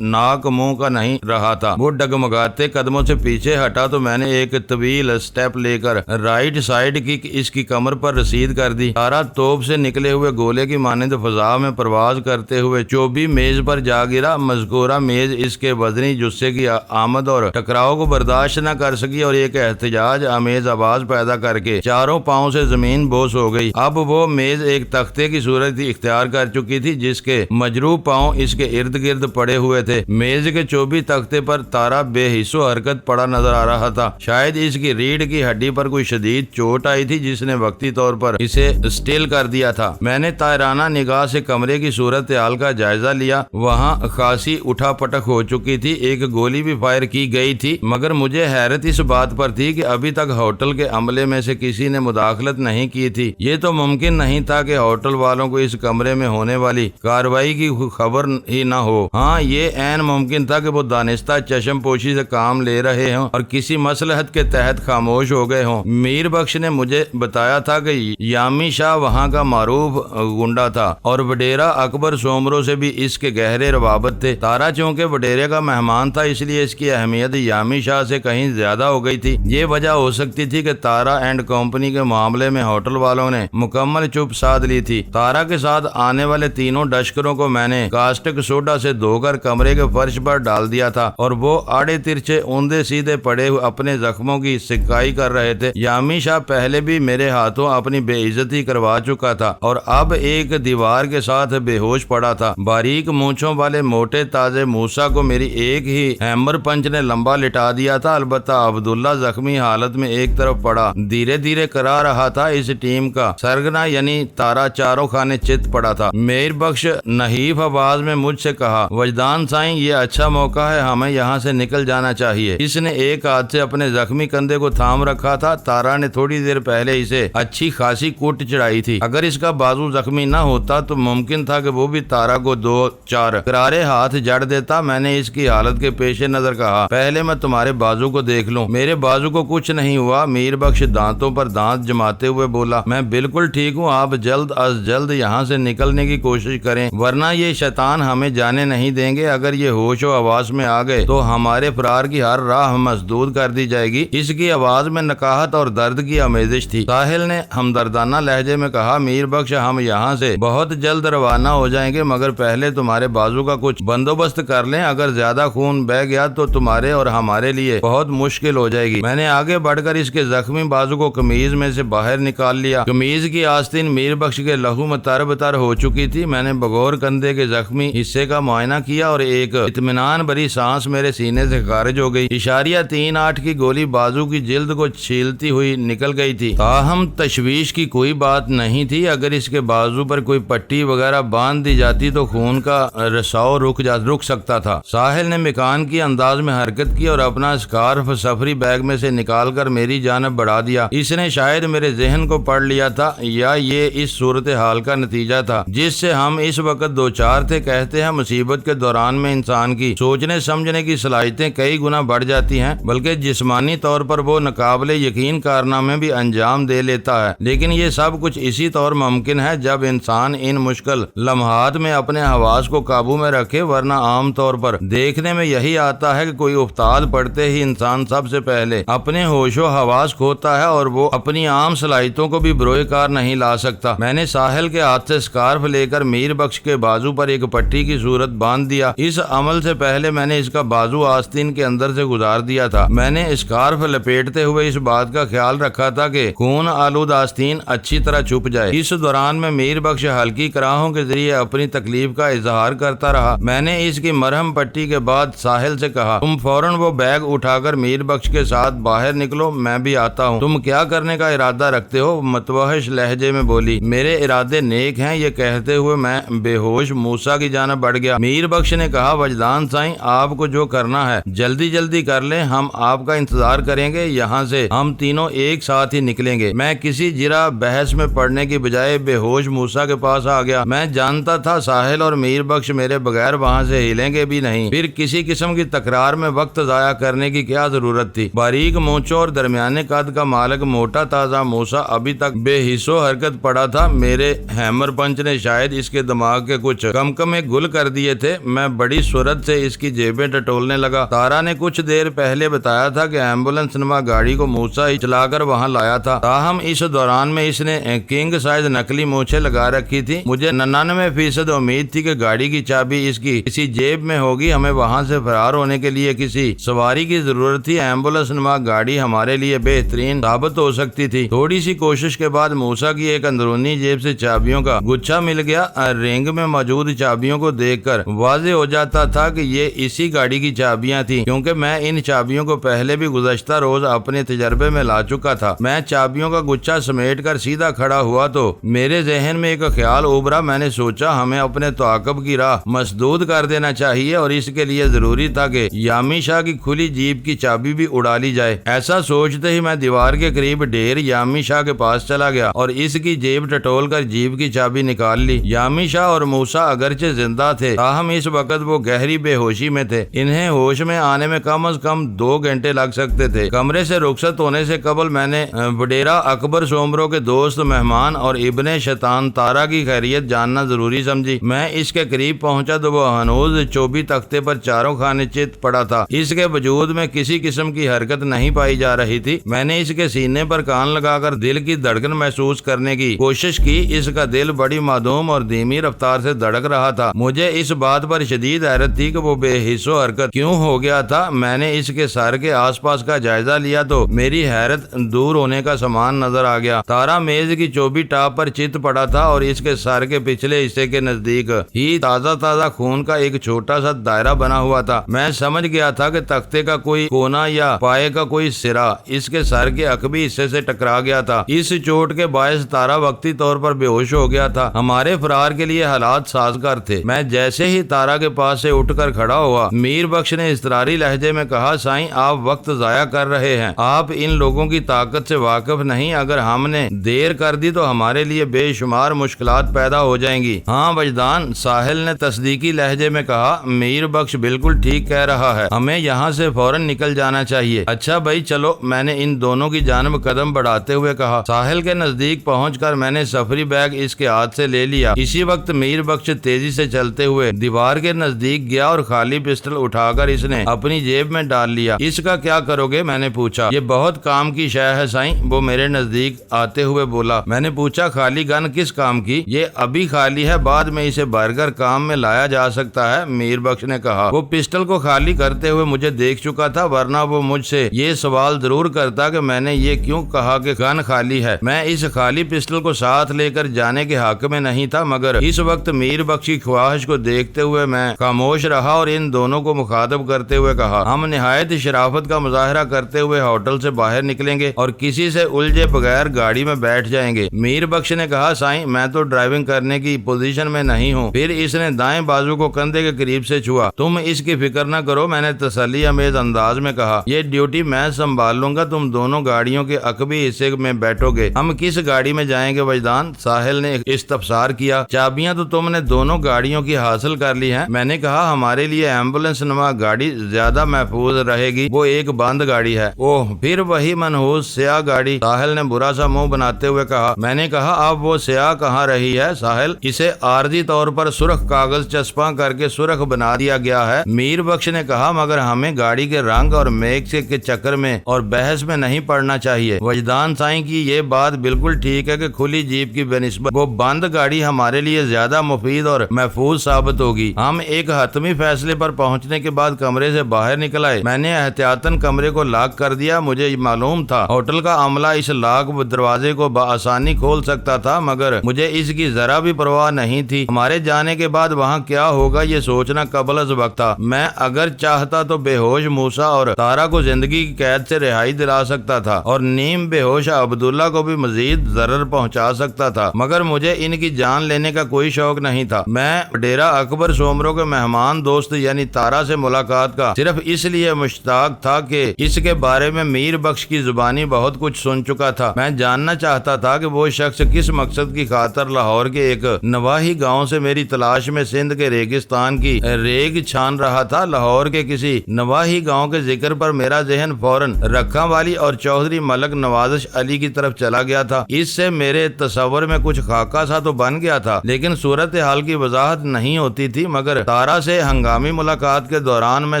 ناک منہ کا نہیں رہا تھا۔ وہ ڈگمگاتے قدموں سے پیچھے ہٹا تو میں نے ایک طویل سٹیپ لے کر رائٹ سائیڈ کک اس کی کمر پر رسید کر دی۔ تارا توپ سے نکلے ہوئے گولے کی مانند فضا میں پرواز کرتے ہوئے چوبی میز پر جا گرا۔ مذکورہ میز اس کے وزنی جثے کی آمد اور ٹکراؤ کو برداشت نہ کر سکی اور ایک احتجاج آمیز آواز پیدا کر کے چاروں پاؤں سے زمین بوس ہو گئی۔ اب وہ میز ایک تختے کی صورت اختیار کر چکی تھی جس کے مجروح پاؤں اس کے ارد گرد پڑے ہوئے تھے۔ میز کے چوبی تختے پر تارا بے حس و حرکت پڑا نظر آ رہا تھا۔ شاید اس کی ریڑھ کی ہڈی پر کوئی شدید چوٹ آئی تھی جس نے وقتی طور پر اسے اسٹل کر دیا تھا۔ میں نے طائرانہ نگاہ سے کمرے کی صورتحال کا جائزہ لیا۔ وہاں خاصی اٹھا پٹک ہو چکی تھی، ایک گولی بھی فائر کی گئی تھی، مگر مجھے حیرت اس بات پر تھی کہ ابھی تک ہوٹل کے عملے میں سے کسی نے مداخلت نہیں کی تھی۔ یہ تو ممکن نہیں تھا کہ ہوٹل والوں کو اس کمرے میں ہونے والی کارروائی کی خبر ہی نہ ہو۔ ہاں، یہ عین ممکن تھا کہ وہ دانستہ چشم پوشی سے کام لے رہے ہوں اور کسی مصلحت کے تحت خاموش ہو گئے ہوں۔ میر بخش نے مجھے بتایا تھا کہ یامی شاہ وہاں کا معروف گنڈا تھا اور وڈیرا اکبر سومرو سے بھی اس کے گہرے روابط تھے۔ تارا چونکہ وڈیرے کا مہمان تھا اس لیے اس کی اہمیت یامی شاہ سے کہیں زیادہ ہو گئی تھی۔ یہ وجہ ہو سکتی تھی کہ تارا اینڈ کمپنی کے معاملے میں ہوٹل والوں نے مکمل چپ سادھ لی تھی۔ تارا کے ساتھ آنے والے تینوں ڈشکروں کو میں نے کاسٹک سوڈا سے دھو کر کمرے کے فرش پر ڈال دیا تھا اور وہ آڑے ترچھے اوندے سیدھے پڑے ہوئے اپنے زخموں کی سکائی کر رہے تھے۔ یامی شاہ پہلے بھی میرے ہاتھوں اپنی بے عزتی کروا چکا تھا اور اب ایک دیوار کے ساتھ بے ہوش پڑا تھا۔ باریک مونچھوں والے موٹے تازے موسیٰ کو میری ایک ہی ہیمر پنچ نے لمبا لٹا دیا تھا۔ البتہ عبداللہ زخمی حالت میں ایک طرف پڑا دھیرے دھیرے کرا رہا تھا۔ اس ٹیم کا سرگنا یعنی تارا چاروں خانے چت پڑا تھا۔ میر بخش نحیف آواز میں مجھ سے کہا، وجدان سائیں، یہ اچھا موقع ہے، ہمیں یہاں سے نکل جانا چاہیے۔ اس نے ایک ہاتھ سے اپنے زخمی کندھے کو تھام رکھا تھا۔ تارا نے تھوڑی دیر پہلے اسے اچھی خاصی کوٹ چڑھائی تھی۔ اگر اس کا بازو زخمی نہ ہوتا تو ممکن تھا کہ وہ بھی تارا کو 2-4 کرارے ہاتھ جڑ دیتا۔ میں نے اس کی حالت کے پیش نظر کہا، پہلے میں تمہارے بازو کو دیکھ لوں۔ میرے بازو کو کچھ نہیں ہوا، میر بخش دانتوں پر دانت جماتے ہوئے بولا، میں بالکل ٹھیک ہوں۔ آپ جلد از جلد یہاں سے نکلنے کی کوشش کریں ورنہ یہ شیطان ہمیں جانے نہیں دیں گے۔ اگر یہ ہوش و حواس میں آ گئے تو ہمارے فرار کی ہر راہ مسدود کر دی جائے گی۔ اس کی آواز میں نقاہت اور درد کی آمیزش تھی۔ ساحل نے ہمدردانہ لہجے میں کہا، کہا میر بخش ہم یہاں سے بہت جلد روانہ ہو جائیں گے، مگر پہلے تمہارے بازو کا کچھ بندوبست کر لیں، اگر زیادہ خون بہہ گیا تو تمہارے اور ہمارے لیے بہت مشکل ہو جائے گی۔ میں نے آگے بڑھ کر اس کے زخمی بازو کو قمیض میں سے باہر نکال لیا۔ قمیض کی آستین میر بخش کے لہو میں تر بتر ہو چکی تھی۔ میں نے بغور کندھے کے زخمی حصے کا معائنہ کیا اور ایک اطمینان بھری سانس میرے سینے سے خارج ہو گئی۔ اشاریہ 3-8 کی گولی بازو کی جلد کو چھیلتی ہوئی نکل گئی تھی، تاہم تشویش کی کوئی بات نہیں تھی۔ اگر اس کے بازو پر کوئی پٹی وغیرہ باندھ دی جاتی تو خون کا رساؤ رک سکتا تھا۔ ساحل نے مکان کی انداز میں حرکت کی اور اپنا اسکارف سفری بیگ میں سے نکال کر میری جانب بڑھا دیا۔ اس نے شاید میرے ذہن کو پڑھ لیا تھا یا یہ اس صورتحال کا نتیجہ تھا جس سے ہم اس وقت دوچار تھے۔ کہتے ہیں مصیبت کے دوران میں انسان کی سوچنے سمجھنے کی صلاحیتیں کئی گنا بڑھ جاتی ہیں، بلکہ جسمانی طور پر وہ ناقابل یقین کارنامے بھی انجام دے لیتا ہے، لیکن یہ سب کچھ اسی طور ممکن ہے جب انسان ان مشکل لمحات میں اپنے حواس کو قابو میں رکھے، ورنہ عام طور پر دیکھنے میں یہی آتا ہے کہ کوئی افتاد پڑتے ہی انسان سب سے پہلے اپنے ہوش و حواس کھوتا ہے اور وہ اپنی عام صلاحیتوں کو بھی بروئے کار نہیں لا سکتا۔ میں نے ساحل کے ہاتھ سے اسکارف لے کر میر بخش کے بازو پر ایک پٹی کی صورت باندھ دیا۔ اس عمل سے پہلے میں نے اس کا بازو آستین کے اندر سے گزار دیا تھا۔ میں نے اسکارف لپیٹتے ہوئے اس بات کا خیال رکھا تھا کہ خون آلود آستین اچھی طرح چھپ جائے۔ اس دوران میں میر بخش ہلکی کراہوں کے ذریعے اپنی تکلیف کا اظہار کرتا رہا۔ میں نے اس کی مرہم پٹی کے بعد ساحل سے کہا تم فوراً وہ بیگ اٹھا کر میر بخش کے ساتھ باہر نکلو، میں بھی آتا ہوں۔ تم کیا کرنے کا ارادہ رکھتے ہو؟ متوحش لہجے میں بولی۔ میرے ارادے نیک ہیں۔ یہ کہتے ہوئے میں بے ہوش موسیٰ کی جانب بڑھ گیا۔ میر بخش نے کہا وجدان سائیں آپ کو جو کرنا ہے جلدی کر لیں، ہم آپ کا انتظار کریں گے، یہاں سے ہم تینوں ایک ساتھ ہی نکلیں گے۔ میں کسی جرا بحث میں پڑنے کی بجائے بے ہوش موسیٰ کے پاس آ گیا۔ میں جانتا تھا ساحل اور میر بخش میرے بغیر وہاں سے ہلیں گے بھی نہیں، پھر کسی قسم کی تکرار میں وقت ضائع کرنے کی کیا ضرورت تھی۔ باریک مونچھوں اور درمیانے قد کا مالک موٹا تازہ موسیٰ ابھی تک بے حس و حرکت پڑا تھا۔ میرے ہیمر پنچ نے شاید اس کے دماغ کے کچھ کمکمے گل کر دیے تھے۔ میں بڑی سرعت سے اس کی جیبیں ٹٹولنے لگا۔ تارا نے کچھ دیر پہلے بتایا تھا کہ ایمبولینس نما گاڑی کو موسیٰ ہی چلا کر وہاں لایا تھا، تاہم اس دوران میں اس نے کنگ سائز نکلی مونچھیں لگا رکھی تھی۔ مجھے 99% امید تھی کہ گاڑی کی چابی اس کی کسی جیب میں ہوگی۔ ہمیں وہاں سے فرار ہونے کے لیے کسی سواری کی ضرورت تھی۔ ایمبولینس نما گاڑی ہمارے لیے بہترین ثابت ہو سکتی تھی۔ تھوڑی سی کوشش کے بعد موسیٰ کی ایک اندرونی جیب سے چابیوں کا گچھا مل گیا۔ رنگ میں موجود چابیوں کو دیکھ کر واضح ہو جاتا تھا کہ یہ اسی گاڑی کی چابیاں تھیں، کیونکہ میں ان چابیوں کو پہلے بھی گزشتہ روز اپنے تجربے میں لا چکا تھا۔ میں چابیوں کا گچھا سمیٹ کر سیدھا کھڑا ہوا تو میرے ذہن میں ایک خیال ابھرا۔ میں نے سوچا ہمیں اپنے تعاقب کی راہ مسدود کر دینا چاہیے اور اس کے لیے ضروری تھا کہ یامی شاہ کی کھلی جیپ کی چابی بھی اڑا لی جائے۔ ایسا سوچتے ہی میں دیوار کے قریب ڈھیر یامی شاہ کے پاس چلا گیا اور اس کی جیب ٹٹول کر جیپ کی چابی نکال لی۔ یامی شاہ اور موسیٰ اگرچہ زندہ تھے، تاہم اس وقت وہ گہری بے ہوشی میں تھے۔ انہیں ہوش میں آنے میں کم از کم 2 گھنٹے لگ سکتے تھے۔ کمرے سے رخصت ہونے سے قبل میں نے وڈیرا اکبر سومرو کے دوست مہمان اور ابن شیطان تارا کی خیریت جاننا ضروری سمجھی۔ میں اس کے قریب پہنچا تو وہ ہنوز چوبی تختے پر چاروں خانے چت پڑا تھا۔ اس کے وجود میں کسی قسم کی حرکت نہیں پائی جا رہی تھی۔ میں نے اس کے سینے پر کان لگا کر دل کی دھڑکن محسوس کرنے کی کوشش کی۔ اس کا دل بڑی معدوم اور دھیمی رفتار سے دھڑک رہا تھا۔ مجھے اس بات پر شدید حیرت تھی کہ وہ بے حس و حرکت کیوں ہو گیا تھا۔ میں نے اس کے سر کے آس پاس کا جائزہ لیا تو میری حیرت دور ہونے کا سامان نظر آ گیا۔ تارا میز کی چوبی ٹاپ پر چت پڑا تھا اور اس کے سر کے پچھلے حصے کے نزدیک ہی تازہ خون کا ایک چھوٹا سا دائرہ بنا ہوا تھا۔ میں سمجھ گیا تھا کہ تختے کا کوئی کونا یا پائے کا کوئی سرا اس کے سر کے عقبی حصے سے ٹکرا گیا تھا۔ اس چوٹ کے باعث تارا وقتی طور پر بے ہوش ہو گیا تھا۔ ہمارے فرار کے لیے حالات سازگار تھے۔ میں جیسے ہی تارا کے پاس سے اٹھ کر کھڑا ہوا، میر بخش نے اضطراری لہجے میں کہا سائیں آپ وقت ضائع کر رہے ہیں، آپ ان لوگوں کی طاقت سے واقف نہیں، اگر ہم نے دیر کر دی تو ہمارے لیے بے شمار مشکلات پیدا ہو جائیں گی۔ ہاں وجدان، ساحل نے تصدیقی لہجے میں کہا، میر بخش بالکل ٹھیک کہہ رہا ہے، ہمیں یہاں سے فوراً نکل جانا چاہیے۔ اچھا بھائی چلو، میں نے ان دونوں کی جانب قدم بڑھاتے ہوئے کہا۔ ساحل کے نزدیک پہنچ کر میں نے سفری بیگ اس کے ہاتھ سے لے لیا۔ اسی وقت میر بخش تیزی سے چلتے ہوئے دیوار کے نزدیک گیا اور خالی پسٹل اٹھا کر اس نے اپنی جیب میں ڈال لیا۔ اس کا کیا کرو گے؟ میں نے پوچھا۔ یہ بہت کام کی شے ہے سائیں، وہ میرے نزدیک آتے ہوئے بولا۔ میں نے پوچھا خالی گن کس کام کی؟ یہ ابھی خالی ہے، بعد میں اسے بھر کر کام میں لایا جا سکتا ہے، میر بخش نے کہا۔ وہ پسٹل کو خالی کرتے ہوئے مجھے دیکھ چکا تھا، ورنہ وہ مجھ سے یہ سوال ضرور کرتا کہ میں نے یہ کیوں کہا کہ گن خالی ہے۔ میں اس خالی پسٹل کو ساتھ لے کر جانے کے حق میں نہیں تھا، مگر اس وقت میر بخش کی خواہش کو دیکھتے ہوئے میں خاموش رہا اور ان دونوں کو مخاطب کرتے ہوئے کہا، ہم نہایت شرافت کا مظاہرہ کرتے ہوئے ہوٹل سے باہر نکلیں گے اور کسی سے الجھے بغیر گاڑی میں بیٹھ جائیں گے۔ میر بخش نے کہا، سائیں میں تو ڈرائیونگ کرنے کی پوزیشن میں نہیں ہوں۔ پھر اس نے دائیں بازو کو کندھے کے قریب سے چھوا۔ تم اس کی فکر نہ کرو، میں نے تسلی آمیز انداز میں کہا، یہ ڈیوٹی میں سنبھال لوں گا، تم دونوں گاڑیوں کے عقبی حصے میں بیٹھو گے۔ ہم کس گاڑی میں جائیں گے وجدان؟ ساحل نے استفسار کیا۔ چابیاں تو تم نے دونوں گاڑیوں کی حاصل کر لی ہیں۔ میں نے کہا، ہمارے لیے ایمبولینس نما گاڑی زیادہ محفوظ رہے گی، وہ ایک بند گاڑی ہے۔ اوہ، پھر وہی منحوس سیاہ گاڑی؟ ساحل نے برا سا منہ بناتے ہوئے کہا۔ میں نے کہا، اب وہ سیاہ کہاں رہی ہے ساحل؟ اسے عارضی طور پر سرخ کاغذ چسپاں کر کے سرخ بنا دیا گیا ہے، میر بخش نے کہا، مگر ہمیں گاڑی کے رنگ اور میک کے چکر میں اور بحث میں نہیں پڑنا چاہیے۔ وجدان سائیں کی یہ بات بالکل ٹھیک ہے کہ کھلی جیپ کی بنسبت وہ بند گاڑی ہمارے لیے زیادہ مفید اور محفوظ ثابت ہوگی۔ ہم ایک حتمی فیصلے پر پہنچنے کے بعد کمرے سے باہر نکل آئے۔ میں نے احتیاطاً کمرے کو لاک کر دیا۔ مجھے معلوم تھا ہوٹل کا عملہ اس لاک دروازے کو بآسانی کھول سکتا تھا، مگر مجھے اس کی ذرا بھی پرواہ نہیں تھی۔ ہمارے جانے کے بعد وہاں کیا ہوگا یہ سوچنا قبل از وقت تھا۔ میں اگر چاہتا تو بے ہوش موسیٰ اور تارا کو زندگی کی قید سے رہائی دلا سکتا تھا اور نیم بے ہوش عبداللہ کو بھی مزید ضرر پہنچا سکتا تھا، مگر مجھے ان کی جان لینے کا کوئی شوق نہیں تھا۔ میں ڈیرہ اکبر سومرو کے مہمان دوست یعنی تارا سے ملاقات کا صرف اس لیے مشتاق تھا کہ اس کے بارے میں میر بخش کی زبانی بہت کچھ سن چکا تھا۔ میں جاننا چاہتا تھا کہ وہ شخص کس مقصد کی خاطر لاہور کے ایک نواحی گاؤں سے میری تلاش میں سندھ کے ریگستان کی ریگ چھان رہا تھا۔ لاہور کے کسی نواحی گاؤں کے ذکر پر میرا ذہن فوراً رکھاں والی اور چودھری ملک نوازش علی کی طرف چلا گیا تھا۔ اس سے میرے تصور میں کچھ خاکہ سا تو بن گیا تھا، لیکن صورتحال کی وضاحت نہیں ہوتی تھی، مگر تارا سے ہنگامی ملاقات کے دوران میں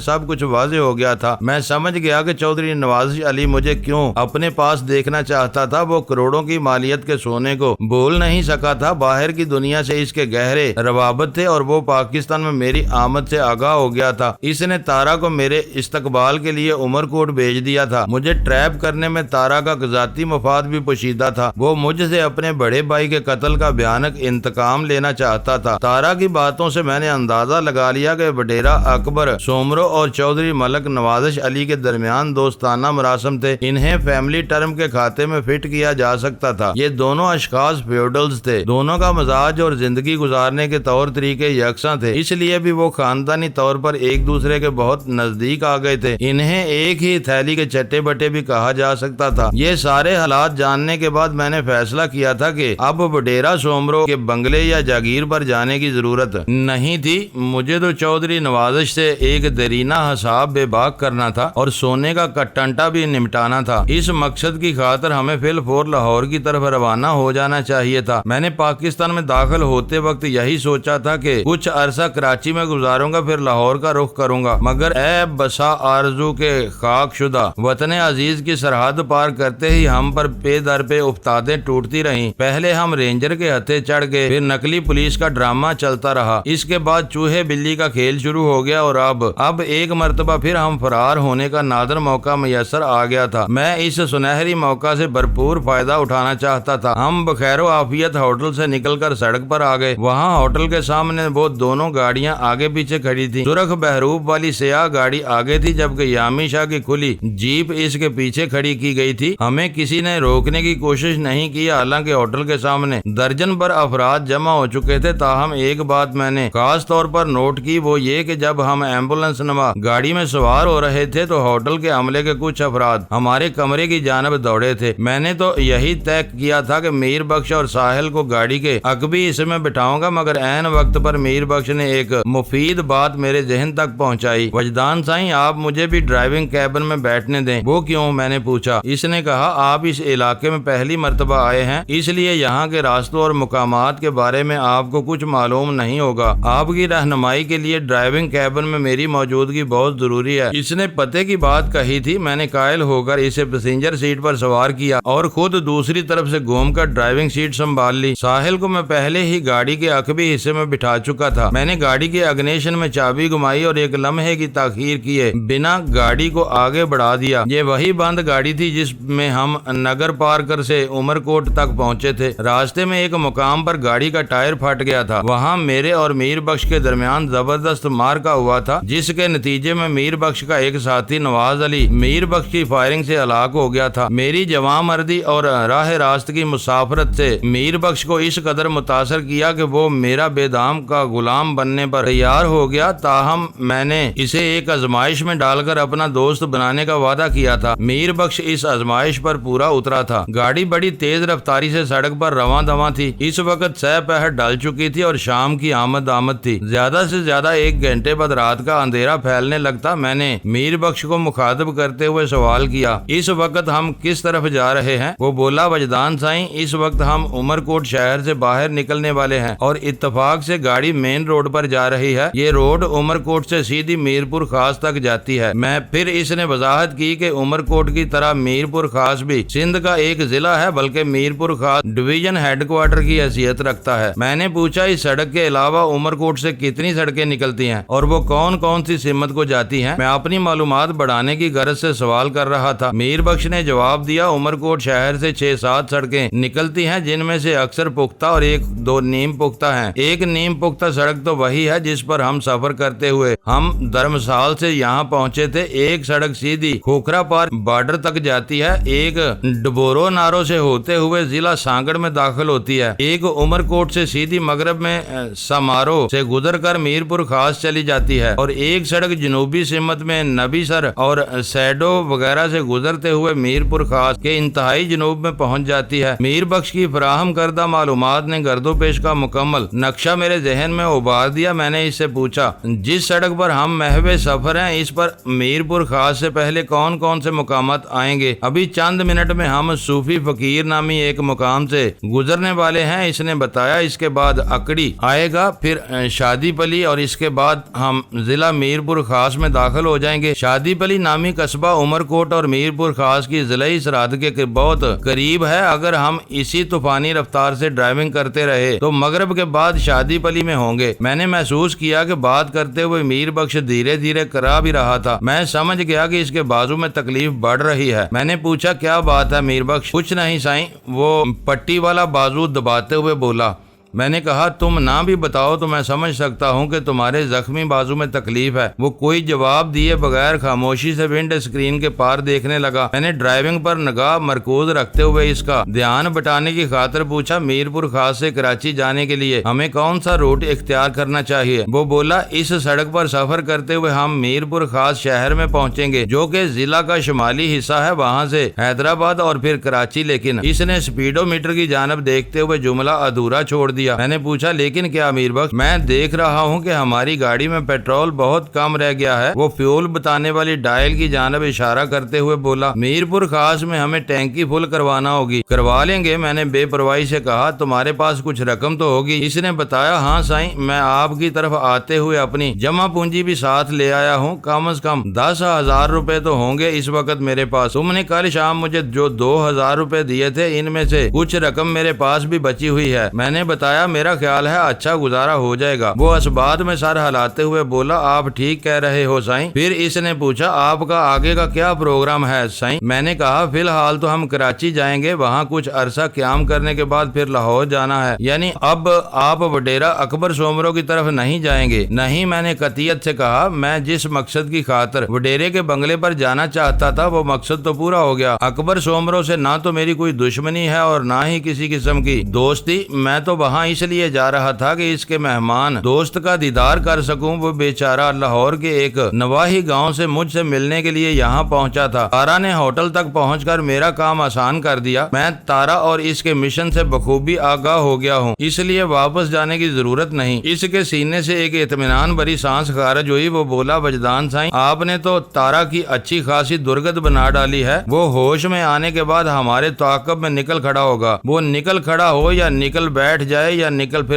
سب کچھ واضح ہو گیا تھا۔ میں سمجھ گیا کہ چودھری نوازش علی مجھے کیوں اپنے پاس دیکھنا چاہتا تھا۔ وہ کروڑوں کی مالیت کے سونے کو بھول نہیں سکا تھا، باہر کی دنیا سے اس کے گہرے روابط تھے اور وہ پاکستان میں میری آمد سے آگاہ ہو گیا تھا۔ اس نے تارا کو میرے استقبال کے لیے عمر کوٹ بھیج دیا تھا۔ مجھے ٹریپ کرنے میں تارا کا ذاتی مفاد بھی پوشیدہ تھا۔ وہ مجھ سے اپنے بڑے بھائی کے قتل کا بھیانک انتقام لینا چاہتا تھا۔ تارا کی باتوں سے میں نے اندازہ لگا لیا کہ ڈیرہ اکبر سومرو اور چودھری ملک نوازش علی کے درمیان دوستانہ مراسم تھے، انہیں فیملی ٹرم کے کھاتے میں فٹ کیا جا سکتا تھا۔ یہ دونوں اشخاص فیوڈلز تھے، دونوں کا مزاج اور زندگی گزارنے کے طور طریقے یکساں تھے، اس لیے بھی وہ خاندانی طور پر ایک دوسرے کے بہت نزدیک آ گئے تھے۔ انہیں ایک ہی تھیلی کے چٹے بٹے بھی کہا جا سکتا تھا۔ یہ سارے حالات جاننے کے بعد میں نے فیصلہ کیا تھا کہ اب ڈیرہ سومرو کے بنگلے یا جاگیر پر جانے کی ضرورت نہیں تھی۔ مجھے تو چودھری نوازش سے ایک دیرینہ حساب بے باک کرنا تھا اور سونے کا کٹنٹا بھی نمٹانا تھا۔ اس مقصد کی خاطر ہمیں فی الفور لاہور کی طرف روانہ ہو جانا چاہیے تھا۔ میں نے پاکستان میں داخل ہوتے وقت یہی سوچا تھا کہ کچھ عرصہ کراچی میں گزاروں گا، پھر لاہور کا رخ کروں گا، مگر اے بسا آرزو کے خاک شدہ، وطن عزیز کی سرحد پار کرتے ہی ہم پر پے در پہ افتادیں ٹوٹتی رہیں۔ پہلے ہم رینجر کے ہتھے چڑھ گئے، پھر نقلی پولیس کا ڈرامہ چلتا رہا، اس کے بعد چوہے بلی کا کھیل شروع ہو گیا اور اب ایک مرتبہ پھر ہم فرار ہونے کا نادر موقع میسر آ گیا تھا۔ میں اس سنہری موقع سے بھرپور فائدہ اٹھانا چاہتا تھا۔ ہم بخیر و عافیت ہوٹل سے نکل کر سڑک پر آ گئے۔ وہاں ہوٹل کے سامنے وہ دونوں گاڑیاں آگے پیچھے کھڑی تھی۔ سرخ بہروپ والی سیاہ گاڑی آگے تھی، جبکہ یامی شاہ کی کھلی جیپ اس کے پیچھے کھڑی کی گئی تھی۔ ہمیں کسی نے روکنے کی کوشش نہیں کی، حالانکہ ہوٹل کے سامنے درجن بھر افراد جمع ہو چکے تھے۔ تاہم ایک بات میں نے خاص طور پر نوٹ کی، وہ یہ کہ جب ہم ایمبولینس نما گاڑی میں سوار ہو رہے تھے تو ہوٹل کے عملے کے کچھ افراد ہمارے کمرے کی جانب دوڑے تھے۔ میں نے تو یہی طے کیا تھا کہ میر بخش اور ساحل کو گاڑی کے عقبی حصے میں بٹھاؤں گا، مگر عین وقت پر میر بخش نے ایک مفید بات میرے ذہن تک پہنچائی۔ وجدان سائیں، آپ مجھے بھی ڈرائیونگ کیبن میں بیٹھنے دیں۔ وہ کیوں؟ میں نے پوچھا۔ اس نے کہا، آپ اس علاقے میں پہلی مرتبہ آئے ہیں، اس لیے یہاں کے راستوں اور مقامات کے بارے میں آپ کو کچھ معلوم نہیں ہوگا۔ آپ کی رہنمائی کے لیے ڈرائیونگ کیبن میں میری موجودگی بہت ضروری ہے۔ اس نے پتے کی بات کہی تھی۔ میں نے قائل ہو کر اسے پیسنجر سیٹ پر سوار کیا اور خود دوسری طرف سے گھوم گھوم کر ڈرائیونگ سیٹ سنبھال لی۔ ساحل کو میں پہلے ہی گاڑی کے عقبی حصے میں بٹھا چکا تھا۔ میں نے گاڑی کے اگنیشن میں چابی گھمائی اور ایک لمحے کی تاخیر کیے بنا گاڑی کو آگے بڑھا دیا۔ یہ وہی بند گاڑی تھی جس میں ہم نگر پارکر سے عمر کوٹ تک پہنچے تھے۔ راستے میں ایک مقام پر گاڑی کا ٹائر پھٹ گیا تھا۔ وہاں میرے اور میر بخش کے درمیان زبردست مارکا ہوا تھا، جس کے نتیجے میں میر بخش کا ایک ساتھی نواز علی میر بخش کی فائرنگ سے ہلاک ہو گیا تھا۔ میری جوان مردی اور راہ راست کی مسافرت سے میر بخش کو اس قدر متاثر کیا کہ وہ میرا بے دام کا غلام بننے پر تیار ہو گیا۔ تاہم میں نے اسے ایک آزمائش میں ڈال کر اپنا دوست بنانے کا وعدہ کیا تھا۔ میر بخش اس آزمائش پر پورا اترا تھا۔ گاڑی بڑی تیز رفتاری سے سڑک پر رواں دواں تھی۔ اس وقت سہ پہر ڈل چکی تھی اور شام کی آمد تھی۔ زیادہ سے زیادہ 1 گھنٹے بعد رات کا اندھیرا پھیلنے لگتا۔ میں نے میر بخش کو مخاطب کرتے ہوئے سوال کیا، اس وقت ہم کس طرف جا رہے ہیں؟ وہ بولا، وجدان سائیں، اس وقت ہم عمر کوٹ شہر سے باہر نکلنے والے ہیں اور اتفاق سے گاڑی مین روڈ پر جا رہی ہے۔ یہ روڈ عمر کوٹ سے سیدھی میرپور خاص تک جاتی ہے۔ میں پھر اس نے وضاحت کی کہ عمر کوٹ کی طرح میرپور خاص بھی سندھ کا ایک ضلع ہے، بلکہ میرپور خاص ڈویژن ہیڈ کوارٹر کی حیثیت رکھتا ہے۔ میں نے پوچھا، اس سڑک کے علاوہ عمر کوٹ سے کتنی سڑکیں نکلتی ہیں اور وہ کون کون سی سمت کو جاتی ہیں؟ میں اپنی معلومات بڑھانے کی غرض سے سوال کر رہا تھا۔ میر بخش نے جواب دیا، عمر کوٹ شہر سے 6-7 سڑکیں نکلتی ہیں، جن میں سے اکثر پختہ اور 1-2 نیم پختہ ہیں۔ ایک نیم پختہ سڑک تو وہی ہے جس پر ہم سفر کرتے ہوئے ہم دھرمسال سے یہاں پہنچے تھے۔ ایک سڑک سیدھی کھوکھرا پار بارڈر تک جاتی ہے، ایک ڈبورو نارو سے ہوتے ہوئے ضلع سانگڑ میں داخل ہوتی ہے، ایک عمر کوٹ سے سیدھی مغرب میں سمارو سے گزر کر میرپور خاص چلی جاتی ہے، اور ایک سڑک جنوبی سمت میں نبی سر اور سیڈو وغیرہ سے گزرتے ہوئے میرپور خاص کے انتہائی جنوب میں پہنچ جاتی ہے۔ میر بخش کی فراہم کردہ معلومات نے گرد و پیش کا مکمل نقشہ میرے ذہن میں ابھار دیا۔ میں نے اس سے پوچھا، جس سڑک پر ہم محو سفر ہیں، اس پر میرپور خاص سے پہلے کون کون سے مقامات آئیں گے؟ ابھی چند منٹ میں ہم صوفی فقیر نامی ایک مقام سے گزرنے والے ہیں، اس نے بتایا۔ اس کے بعد اکڑی آئے گا، پھر شادی پلی، اور اس کے بعد ہم ضلع میرپور خاص میں داخل ہو جائیں گے۔ شادی پلی نامی قصبہ عمر کوٹ اور میرپور خاص کی ضلعی سرحد کے بہت قریب ہے۔ اگر ہم اسی طوفانی رفتار سے ڈرائیونگ کرتے رہے تو مغرب کے بعد شادی پلی میں ہوں گے۔ میں نے محسوس کیا کہ بات کرتے ہوئے میر بخش دھیرے دھیرے کرا بھی رہا تھا۔ میں سمجھ گیا کہ اس کے بازو میں تکلیف بڑھ رہی ہے۔ میں نے پوچھا، کیا بات ہے میر بخش؟ کچھ نہیں سائیں، وہ پٹی والا بازو دباتے ہوئے بولا۔ میں نے کہا، تم نہ بھی بتاؤ تو میں سمجھ سکتا ہوں کہ تمہارے زخمی بازو میں تکلیف ہے۔ وہ کوئی جواب دیے بغیر خاموشی سے ونڈ اسکرین کے پار دیکھنے لگا۔ میں نے ڈرائیونگ پر نگاہ مرکوز رکھتے ہوئے اس کا دھیان بٹانے کی خاطر پوچھا، میرپور خاص سے کراچی جانے کے لیے ہمیں کون سا روٹ اختیار کرنا چاہیے؟ وہ بولا، اس سڑک پر سفر کرتے ہوئے ہم میرپور خاص شہر میں پہنچیں گے، جو کہ ضلع کا شمالی حصہ ہے، وہاں سے حیدرآباد اور پھر کراچی۔ لیکن اس نے سپیڈو میٹر کی جانب دیکھتے ہوئے جملہ ادھورا چھوڑ دیا۔ میں نے پوچھا، لیکن کیا میر بخش؟ میں دیکھ رہا ہوں کہ ہماری گاڑی میں پیٹرول بہت کم رہ گیا ہے۔ وہ فیول بتانے والی ڈائل کی جانب اشارہ کرتے ہوئے بولا، میرپور خاص میں ہمیں ٹینکی فل کروانا ہوگی۔ کروا لیں گے، میں نے بے پرواہی سے کہا۔ تمہارے پاس کچھ رقم تو ہوگی؟ اس نے بتایا، ہاں سائیں، میں آپ کی طرف آتے ہوئے اپنی جمع پونجی بھی ساتھ لے آیا ہوں، کم از کم 10,000 روپے تو ہوں گے اس وقت میرے پاس۔ تم نے کل شام مجھے جو 2,000 روپے دیے تھے، ان میں سے کچھ رقم میرے پاس بھی بچی ہوئی ہے۔ میں نے بتایا، میرا خیال ہے اچھا گزارا ہو جائے گا۔ وہ اس بات میں سر ہلاتے ہوئے بولا، آپ ٹھیک کہہ رہے ہو سائیں۔ پھر اس نے پوچھا، آپ کا آگے کا کیا پروگرام ہے سائیں؟ میں نے کہا، فی الحال تو ہم کراچی جائیں گے، وہاں کچھ عرصہ قیام کرنے کے بعد پھر لاہور جانا ہے۔ یعنی اب آپ وڈیرا اکبر سومرو کی طرف نہیں جائیں گے؟ نہیں، میں نے قطعیت سے کہا، میں جس مقصد کی خاطر وڈیرے کے بنگلے پر جانا چاہتا تھا وہ مقصد تو پورا ہو گیا۔ اکبر سومرو سے نہ تو میری کوئی دشمنی ہے اور نہ ہی کسی قسم کی دوستی۔ میں تو وہاں اس لیے جا رہا تھا کہ اس کے مہمان دوست کا دیدار کر سکوں۔ وہ بیچارہ لاہور کے ایک نواحی گاؤں سے مجھ سے ملنے کے لیے یہاں پہنچا تھا۔ تارا نے ہوٹل تک پہنچ کر میرا کام آسان کر دیا۔ میں تارا اور اس کے مشن سے بخوبی آگاہ ہو گیا ہوں، اس لیے واپس جانے کی ضرورت نہیں۔ اس کے سینے سے ایک اطمینان بھری سانس خارج ہوئی۔ وہ بولا، وجدان سائیں، آپ نے تو تارا کی اچھی خاصی درگت بنا ڈالی ہے۔ وہ ہوش میں آنے کے بعد ہمارے تعاقب میں نکل کھڑا ہوگا۔ وہ نکل کھڑا ہو یا نکل بیٹھ جائے، جائے یا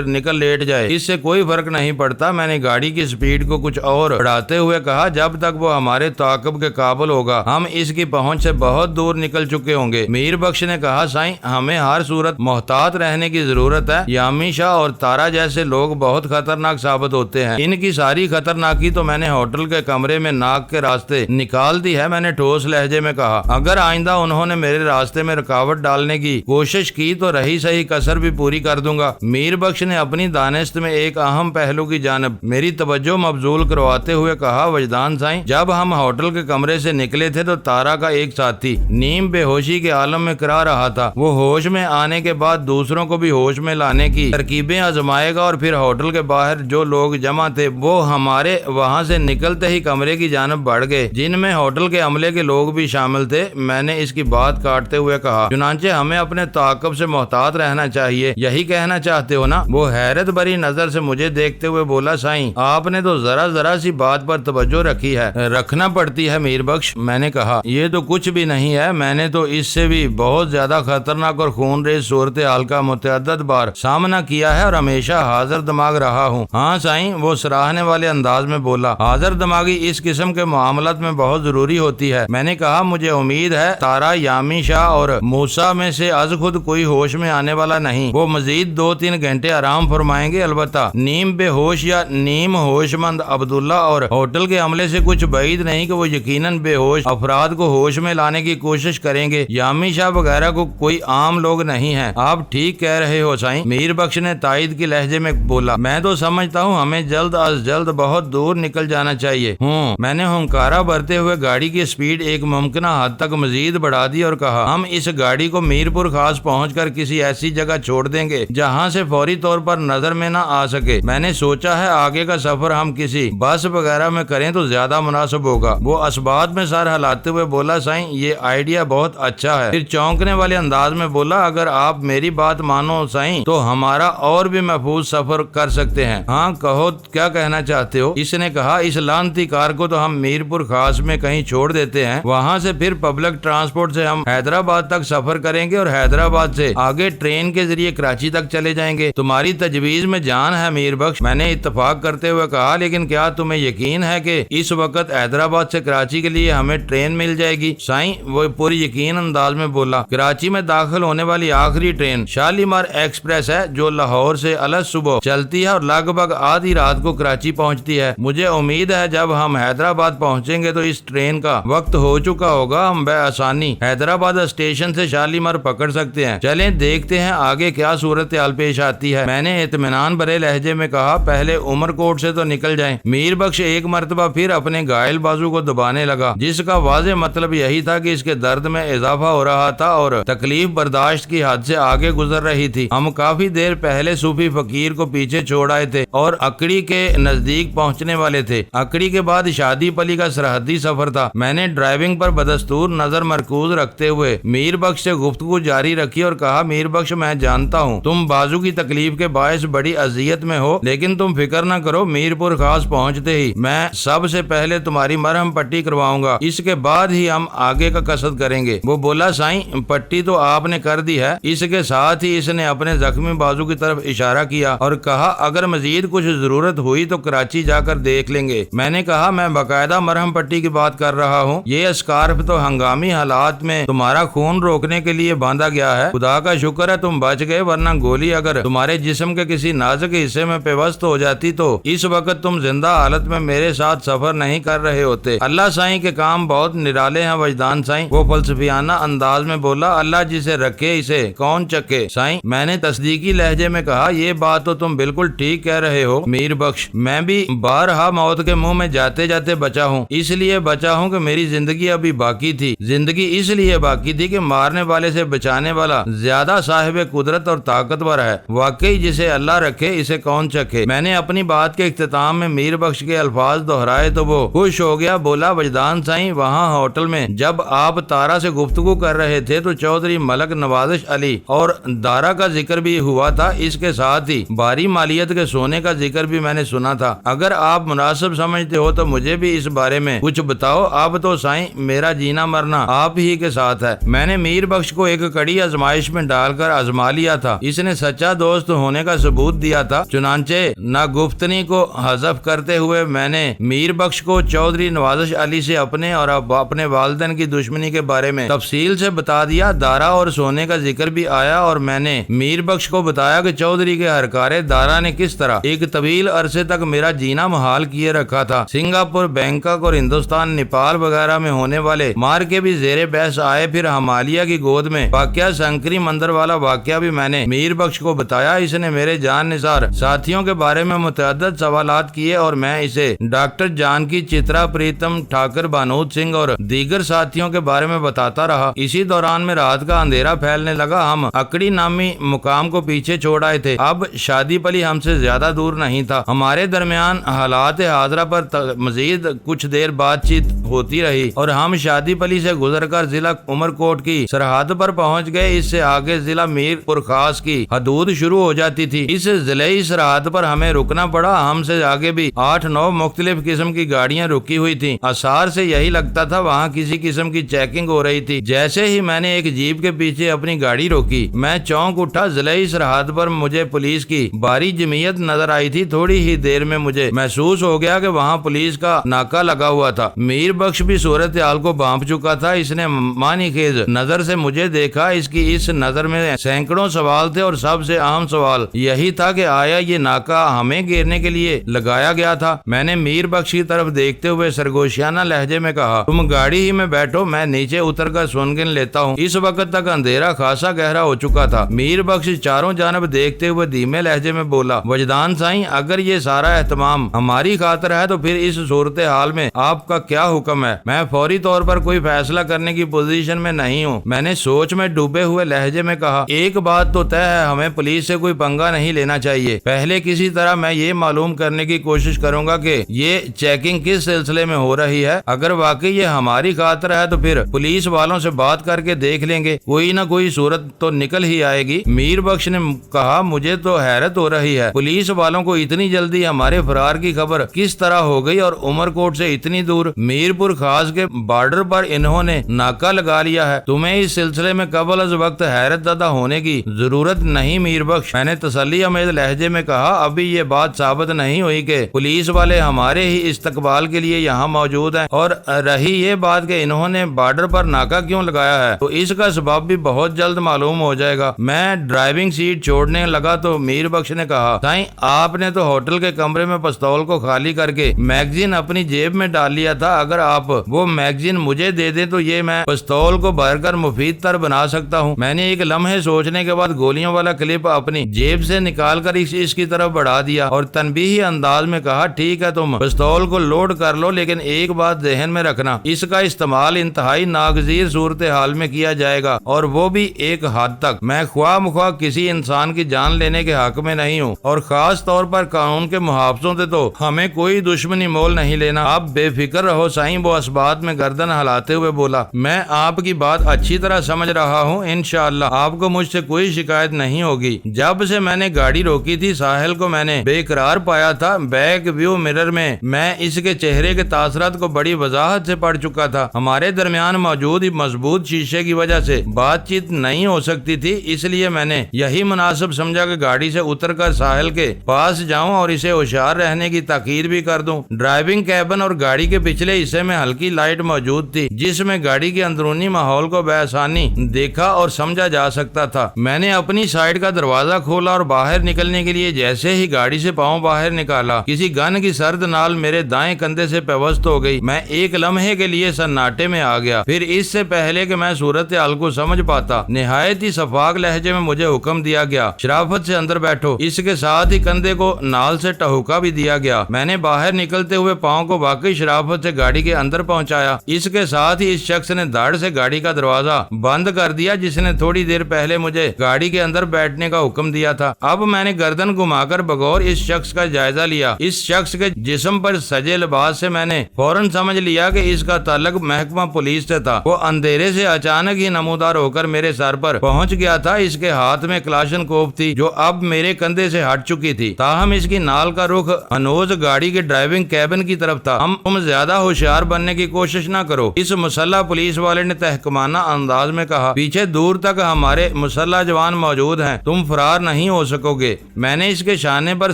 نکل لیٹ جائے، اس سے کوئی فرق نہیں پڑتا۔ میں نے گاڑی کی سپیڈ کو کچھ اور بڑھاتے ہوئے کہا، جب تک وہ ہمارے تعاقب کے قابل ہوگا ہم اس کی پہنچ سے بہت دور نکل چکے ہوں گے۔ میر بخش نے کہا، سائیں ہمیں ہر صورت محتاط رہنے کی ضرورت ہے۔ یامی شاہ اور تارا جیسے لوگ بہت خطرناک ثابت ہوتے ہیں، ان کی ساری خطرناکی تو میں نے ہوٹل کے کمرے میں ناک کے راستے نکال دی ہے۔ میں نے ٹھوس لہجے میں کہا، اگر آئندہ انہوں نے میرے راستے میں رکاوٹ ڈالنے کی کوشش کی تو رہی صحیح کسر بھی پوری کر دوں گا۔ میر بخش نے اپنی دانست میں ایک اہم پہلو کی جانب میری توجہ مبذول کرواتے ہوئے کہا، وجدان سائیں جب ہم ہوٹل کے کمرے سے نکلے تھے تو تارا کا ایک ساتھی نیم بے ہوشی کے عالم میں کرا رہا تھا۔ وہ ہوش میں آنے کے بعد دوسروں کو بھی ہوش میں لانے کی ترکیبیں آزمائے گا، اور پھر ہوٹل کے باہر جو لوگ جمع تھے وہ ہمارے وہاں سے نکلتے ہی کمرے کی جانب بڑھ گئے، جن میں ہوٹل کے عملے کے لوگ بھی شامل تھے۔ میں نے اس کی بات کاٹتے ہوئے کہا، چنانچہ ہمیں اپنے تعاقب سے محتاط رہنا چاہیے، یہی کہنا چاہتے ہو نا؟ وہ حیرت بھری نظر سے مجھے دیکھتے ہوئے بولا، سائیں آپ نے تو ذرا سی بات پر توجہ رکھی ہے، رکھنا پڑتی ہے میر بخش۔ میں نے کہا، یہ تو کچھ بھی نہیں ہے، میں نے تو اس سے بھی بہت زیادہ خطرناک اور خون ریز صورتحال کا متعدد بار سامنا کیا ہے اور ہمیشہ حاضر دماغ رہا ہوں۔ ہاں سائیں، وہ سراہنے والے انداز میں بولا، حاضر دماغی اس قسم کے معاملات میں بہت ضروری ہوتی ہے۔ میں نے کہا، مجھے امید ہے تارا، یامی شاہ اور موسیٰ میں سے از خود کوئی ہوش میں آنے والا نہیں، وہ مزید 2-3 گھنٹے آرام فرمائیں گے۔ البتہ نیم بے ہوش یا نیم ہوش مند عبداللہ اور ہوٹل کے عملے سے کچھ بعید نہیں کہ وہ یقیناً بے ہوش افراد کو ہوش میں لانے کی کوشش کریں گے۔ یامی شاہ وغیرہ کو کوئی عام لوگ نہیں ہیں۔ آپ ٹھیک کہہ رہے ہو سائیں، میر بخش نے تائید کی لہجے میں بولا۔ میں تو سمجھتا ہوں ہمیں جلد از جلد بہت دور نکل جانا چاہیے۔ میں نے ہنکارا بھرتے ہوئے گاڑی کی سپیڈ ایک ممکنہ حد تک مزید بڑھا دی اور کہا، ہم اس گاڑی کو میرپور خاص پہنچ کر کسی ایسی جگہ چھوڑ دیں گے جہاں سے فوری طور پر نظر میں نہ آ سکے۔ میں نے سوچا ہے آگے کا سفر ہم کسی بس وغیرہ میں کریں تو زیادہ مناسب ہوگا۔ وہ اسبات میں سر ہلاتے ہوئے بولا، سائیں یہ آئیڈیا بہت اچھا ہے۔ پھر چونکنے والے انداز میں بولا، اگر آپ میری بات مانو سائیں تو ہمارا اور بھی محفوظ سفر کر سکتے ہیں۔ ہاں کہو، کیا کہنا چاہتے ہو؟ اس نے کہا، اس لعنتی کار کو تو ہم میرپور خاص میں کہیں چھوڑ دیتے ہیں، وہاں سے پھر پبلک ٹرانسپورٹ سے ہم حیدرآباد تک سفر کریں گے اور حیدرآباد سے آگے ٹرین کے ذریعے کراچی تک چلے جائیں گے۔ تمہاری تجویز میں جان ہے میر بخش، میں نے اتفاق کرتے ہوئے کہا، لیکن کیا تمہیں یقین ہے کہ اس وقت حیدرآباد سے کراچی کے لیے ہمیں ٹرین مل جائے گی؟ سائیں وہ پوری یقین انداز میں بولا، کراچی میں داخل ہونے والی آخری ٹرین شالیمار ایکسپریس ہے جو لاہور سے الگ صبح چلتی ہے اور لگ بھگ آدھی رات کو کراچی پہنچتی ہے۔ مجھے امید ہے جب ہم حیدرآباد پہنچیں گے تو اس ٹرین کا وقت ہو چکا ہوگا، ہم بے آسانی حیدرآباد اسٹیشن سے شالیمار پکڑ سکتے ہیں۔ چلیں دیکھتے ہیں آگے کیا صورتحال پیش آتی ہے۔ میں نے اطمینان بھرے لہجے میں کہا، پہلے عمر کوٹ سے تو نکل جائیں۔ میر بخش ایک مرتبہ پھر اپنے گائل بازو کو دبانے لگا، جس کا واضح مطلب یہی تھا کہ اس کے درد میں اضافہ ہو رہا تھا اور تکلیف برداشت کی حد سے آگے گزر رہی تھی۔ ہم کافی دیر پہلے صوفی فقیر کو پیچھے چھوڑ آئے تھے اور اکڑی کے نزدیک پہنچنے والے تھے۔ اکڑی کے بعد شادی پلی کا سرحدی سفر تھا۔ میں نے ڈرائیونگ پر بدستور نظر مرکوز رکھتے ہوئے میر بخش سے گفتگو جاری رکھی اور کہا، میر بخش میں جانتا ہوں تم بازو کی تکلیف کے باعث بڑی اذیت میں ہو، لیکن تم فکر نہ کرو، میرپور خاص پہنچتے ہی میں سب سے پہلے تمہاری مرہم پٹی کرواؤں گا، اس کے بعد ہی ہم آگے کا قصد کریں گے۔ وہ بولا، سائیں پٹی تو آپ نے کر دی ہے۔ اس کے ساتھ ہی اس نے اپنے زخمی بازو کی طرف اشارہ کیا اور کہا، اگر مزید کچھ ضرورت ہوئی تو کراچی جا کر دیکھ لیں گے۔ میں نے کہا، میں باقاعدہ مرہم پٹی کی بات کر رہا ہوں، یہ اسکارف تو ہنگامی حالات میں تمہارا خون روکنے کے لیے باندھا گیا ہے۔ خدا کا شکر ہے تم بچ گئے، ورنہ گولی اگر تمہارے جسم کے کسی نازک حصے میں پیوست ہو جاتی تو اس وقت تم زندہ حالت میں میرے ساتھ سفر نہیں کر رہے ہوتے۔ اللہ سائیں کے کام بہت نرالے ہیں وجدان سائیں، وہ فلسفیانہ انداز میں بولا، اللہ جسے رکھے اسے کون چکے۔ سائیں میں نے تصدیقی لہجے میں کہا، یہ بات تو تم بالکل ٹھیک کہہ رہے ہو میر بخش، میں بھی بارہا موت کے منہ میں جاتے جاتے بچا ہوں، اس لیے بچا ہوں کہ میری زندگی ابھی باقی تھی۔ زندگی اس لیے باقی تھی کہ مارنے والے سے بچانے والا زیادہ صاحب قدرت اور طاقتور ہے، واقعی جسے اللہ رکھے اسے کون چکے۔ میں نے اپنی بات کے اختتام میں میر بخش کے الفاظ دہرائے تو وہ خوش ہو گیا، بولا، وجدان سائیں وہاں ہوٹل میں جب آپ تارا سے گفتگو کر رہے تھے تو چودھری ملک نوازش علی اور دارا کا ذکر بھی ہوا تھا، اس کے ساتھ ہی باری مالیت کے سونے کا ذکر بھی میں نے سنا تھا۔ اگر آپ مناسب سمجھتے ہو تو مجھے بھی اس بارے میں کچھ بتاؤ، اب تو سائیں میرا جینا مرنا آپ ہی کے ساتھ ہے۔ میں نے میر بخش کو ایک کڑی آزمائش میں ڈال کر آزما لیا تھا، اس نے سچا سچا دوست ہونے کا ثبوت دیا تھا۔ چنانچہ ناگفتنی کو حذف کرتے ہوئے میں نے میر بخش کو چودھری نوازش علی سے اپنے اور اپنے والدین کی دشمنی کے بارے میں تفصیل سے بتا دیا۔ دارا اور سونے کا ذکر بھی آیا اور میں نے میر بخش کو بتایا کہ چودھری کے ہرکارے دارا نے کس طرح ایک طویل عرصے تک میرا جینا محال کیے رکھا تھا۔ سنگاپور، بینکاک اور ہندوستان، نیپال وغیرہ میں ہونے والے مار کے بھی زیر بحث آئے۔ پھر ہمالیہ کی گود میں واقعہ سنکری مندر والا واقعہ بھی میں نے میر بخش کو بتایا۔ اس نے میرے جان نثار ساتھیوں کے بارے میں متعدد سوالات کیے اور میں اسے ڈاکٹر جانکی، چترا پریتم، ٹھاکر بانود سنگھ اور دیگر ساتھیوں کے بارے میں بتاتا رہا۔ اسی دوران میں رات کا اندھیرا پھیلنے لگا۔ ہم اکڑی نامی مقام کو پیچھے چھوڑ آئے تھے۔ اب شادی پلی ہم سے زیادہ دور نہیں تھا۔ ہمارے درمیان حالات حاضرہ پر مزید کچھ دیر بات چیت ہوتی رہی اور ہم شادی پلی سے گزر کر ضلع عمر کوٹ کی سرحد پر پہنچ گئے۔ اس سے آگے ضلع میر پور خاص کی حدود شروع ہو جاتی تھی۔ اس ضلعی سرحد پر ہمیں رکنا پڑا۔ ہم سے آگے بھی 8-9 مختلف قسم کی گاڑیاں رکی ہوئی تھیں۔ آثار سے یہی لگتا تھا وہاں کسی قسم کی چیکنگ ہو رہی تھی۔ جیسے ہی میں نے ایک جیپ کے پیچھے اپنی گاڑی روکی، میں چونک اٹھا۔ ضلعی سرحد پر مجھے پولیس کی بھاری جمعیت نظر آئی تھی۔ تھوڑی ہی دیر میں مجھے محسوس ہو گیا کہ وہاں پولیس کا ناکہ لگا ہوا تھا۔ میر بخش بھی صورتحال کو بھانپ چکا تھا۔ اس نے معنی خیز نظر سے مجھے دیکھا۔ اس کی اس نظر میں سینکڑوں سوال تھے اور سب سے اہم سوال یہی تھا کہ آیا یہ ناکہ ہمیں گھیرنے کے لیے لگایا گیا تھا؟ میں نے میر بخش کی طرف دیکھتے ہوئے سرگوشیانہ لہجے میں کہا، تم گاڑی ہی میں بیٹھو، میں نیچے اتر کر سن گن لیتا ہوں۔ اس وقت تک اندھیرا خاصا گہرا ہو چکا تھا۔ میر بخش چاروں جانب دیکھتے ہوئے دھیمے لہجے میں بولا، وجدان سائیں، اگر یہ سارا اہتمام ہماری خاطر ہے تو پھر اس صورتحال میں آپ کا کیا حکم ہے؟ میں فوری طور پر کوئی فیصلہ کرنے کی پوزیشن میں نہیں ہوں۔ میں نے سوچ میں ڈوبے ہوئے لہجے میں کہا، ایک بات تو طے ہے، ہمیں پولیس سے کوئی پنگا نہیں لینا چاہیے۔ پہلے کسی طرح میں یہ معلوم کرنے کی کوشش کروں گا کہ یہ چیکنگ کس سلسلے میں ہو رہی ہے۔ اگر واقعی یہ ہماری خاطر ہے تو پھر پولیس والوں سے بات کر کے دیکھ لیں گے، کوئی نہ کوئی صورت تو نکل ہی آئے گی۔ میر بخش نے کہا، مجھے تو حیرت ہو رہی ہے، پولیس والوں کو اتنی جلدی ہمارے فرار کی خبر کس طرح ہو گئی اور عمر کوٹ سے اتنی دور میر پور خاص کے بارڈر پر انہوں نے ناکہ لگا لیا ہے؟ تمہیں اس سلسلے میں قبل از وقت حیرت زدہ ہونے کی ضرورت نہیں میر بخش، میں نے تسلی آمیز لہجے میں کہا۔ ابھی یہ بات ثابت نہیں ہوئی کہ پولیس والے ہمارے ہی استقبال کے لیے یہاں موجود ہیں، اور رہی یہ بات کہ انہوں نے بارڈر پر ناکہ کیوں لگایا ہے تو اس کا سبب بھی بہت جلد معلوم ہو جائے گا۔ میں ڈرائیونگ سیٹ چھوڑنے لگا تو میر بخش نے کہا، سائیں آپ نے تو ہوٹل کے کمرے میں پستول کو خالی کر کے میگزین اپنی جیب میں ڈال لیا تھا۔ اگر آپ وہ میگزین مجھے دے دیں تو یہ میں پستول کو بھر کر مفید تر بنا سکتا ہوں۔ میں نے ایک لمحے سوچنے کے بعد گولیوں والا کلپ اپنی جیب سے نکال کر اس کی طرف بڑھا دیا اور تنبیہی انداز میں کہا، ٹھیک ہے تم پستول کو لوڈ کر لو، لیکن ایک بات ذہن میں رکھنا، اس کا استعمال انتہائی ناگزیر صورتحال میں کیا جائے گا اور وہ بھی ایک حد تک۔ میں خواہ مخواہ کسی انسان کی جان لینے کے حق میں نہیں ہوں اور خاص طور پر قانون کے محافظوں سے تو ہمیں کوئی دشمنی مول نہیں لینا۔ آپ بے فکر رہو سائیں، وہ اس بات میں گردن ہلاتے ہوئے بولا، میں آپ کی بات اچھی طرح سمجھ رہا ہوں، انشاءاللہ آپ کو مجھ سے کوئی شکایت نہیں ہوگی۔ جب سے میں نے گاڑی روکی تھی ساحل کو میں نے بے قرار پایا تھا۔ بیک ویو مرر میں اس کے چہرے کے تاثرات کو بڑی وضاحت سے پڑھ چکا تھا۔ ہمارے درمیان موجود مضبوط شیشے کی وجہ سے بات چیت نہیں ہو سکتی تھی، اس لیے میں نے یہی مناسب سمجھا کہ گاڑی سے اتر کر ساحل کے پاس جاؤں اور اسے ہوشیار رہنے کی تاکید بھی کر دوں۔ ڈرائیونگ کیبن اور گاڑی کے پچھلے حصے میں ہلکی لائٹ موجود تھی جس میں گاڑی کے اندرونی ماحول کو بآسانی دیکھا اور سمجھا جا سکتا تھا۔ میں نے اپنی سائیڈ کا دروازہ کھولا اور باہر نکلنے کے لیے جیسے ہی گاڑی سے پاؤں باہر نکالا، کسی گن کی سرد نال میرے دائیں کندھے سے پیوست ہو گئی۔ میں ایک لمحے کے لیے سناٹے میں آ گیا۔ پھر اس سے پہلے کہ میں صورتحال کو سمجھ پاتا، نہایت ہی شفاف لہجے میں مجھے حکم دیا گیا، شرافت سے اندر بیٹھو۔ اس کے ساتھ ہی کندھے کو نال سے ٹہوکا بھی دیا گیا۔ میں نے باہر نکلتے ہوئے پاؤں کو واقعی شرافت سے گاڑی کے اندر پہنچایا۔ اس کے ساتھ ہی اس شخص نے دھڑ سے گاڑی کا دروازہ بند کر دیا جس نے تھوڑی دیر پہلے مجھے گاڑی کے اندر بیٹھنے کا حکم دیا تھا۔ اب میں نے گردن گھما کر بغور اس شخص کا جائزہ لیا۔ اس شخص کے جسم پر سجے لباس سے میں نے فوراً سمجھ لیا کہ اس کا تعلق محکمہ پولیس سے تھا۔ وہ اندھیرے سے اچانک ہی نمودار ہو کر میرے سر پر پہنچ گیا تھا۔ اس کے ہاتھ میں کلاشن کوف تھی جو اب میرے کندھے سے ہٹ چکی تھی، تاہم اس کی نال کا رخ ہنوز گاڑی کے ڈرائیونگ کیبن کی طرف تھا۔ تم زیادہ ہوشیار بننے کی کوشش نہ کرو، اس مسلح پولیس والے نے تحکمانہ انداز میں کہا۔ پیچھے دور تک ہمارے مسلح جوان موجود ہیں، تم فرار نہیں ہو سکو گے۔ میں نے اس کے شانے پر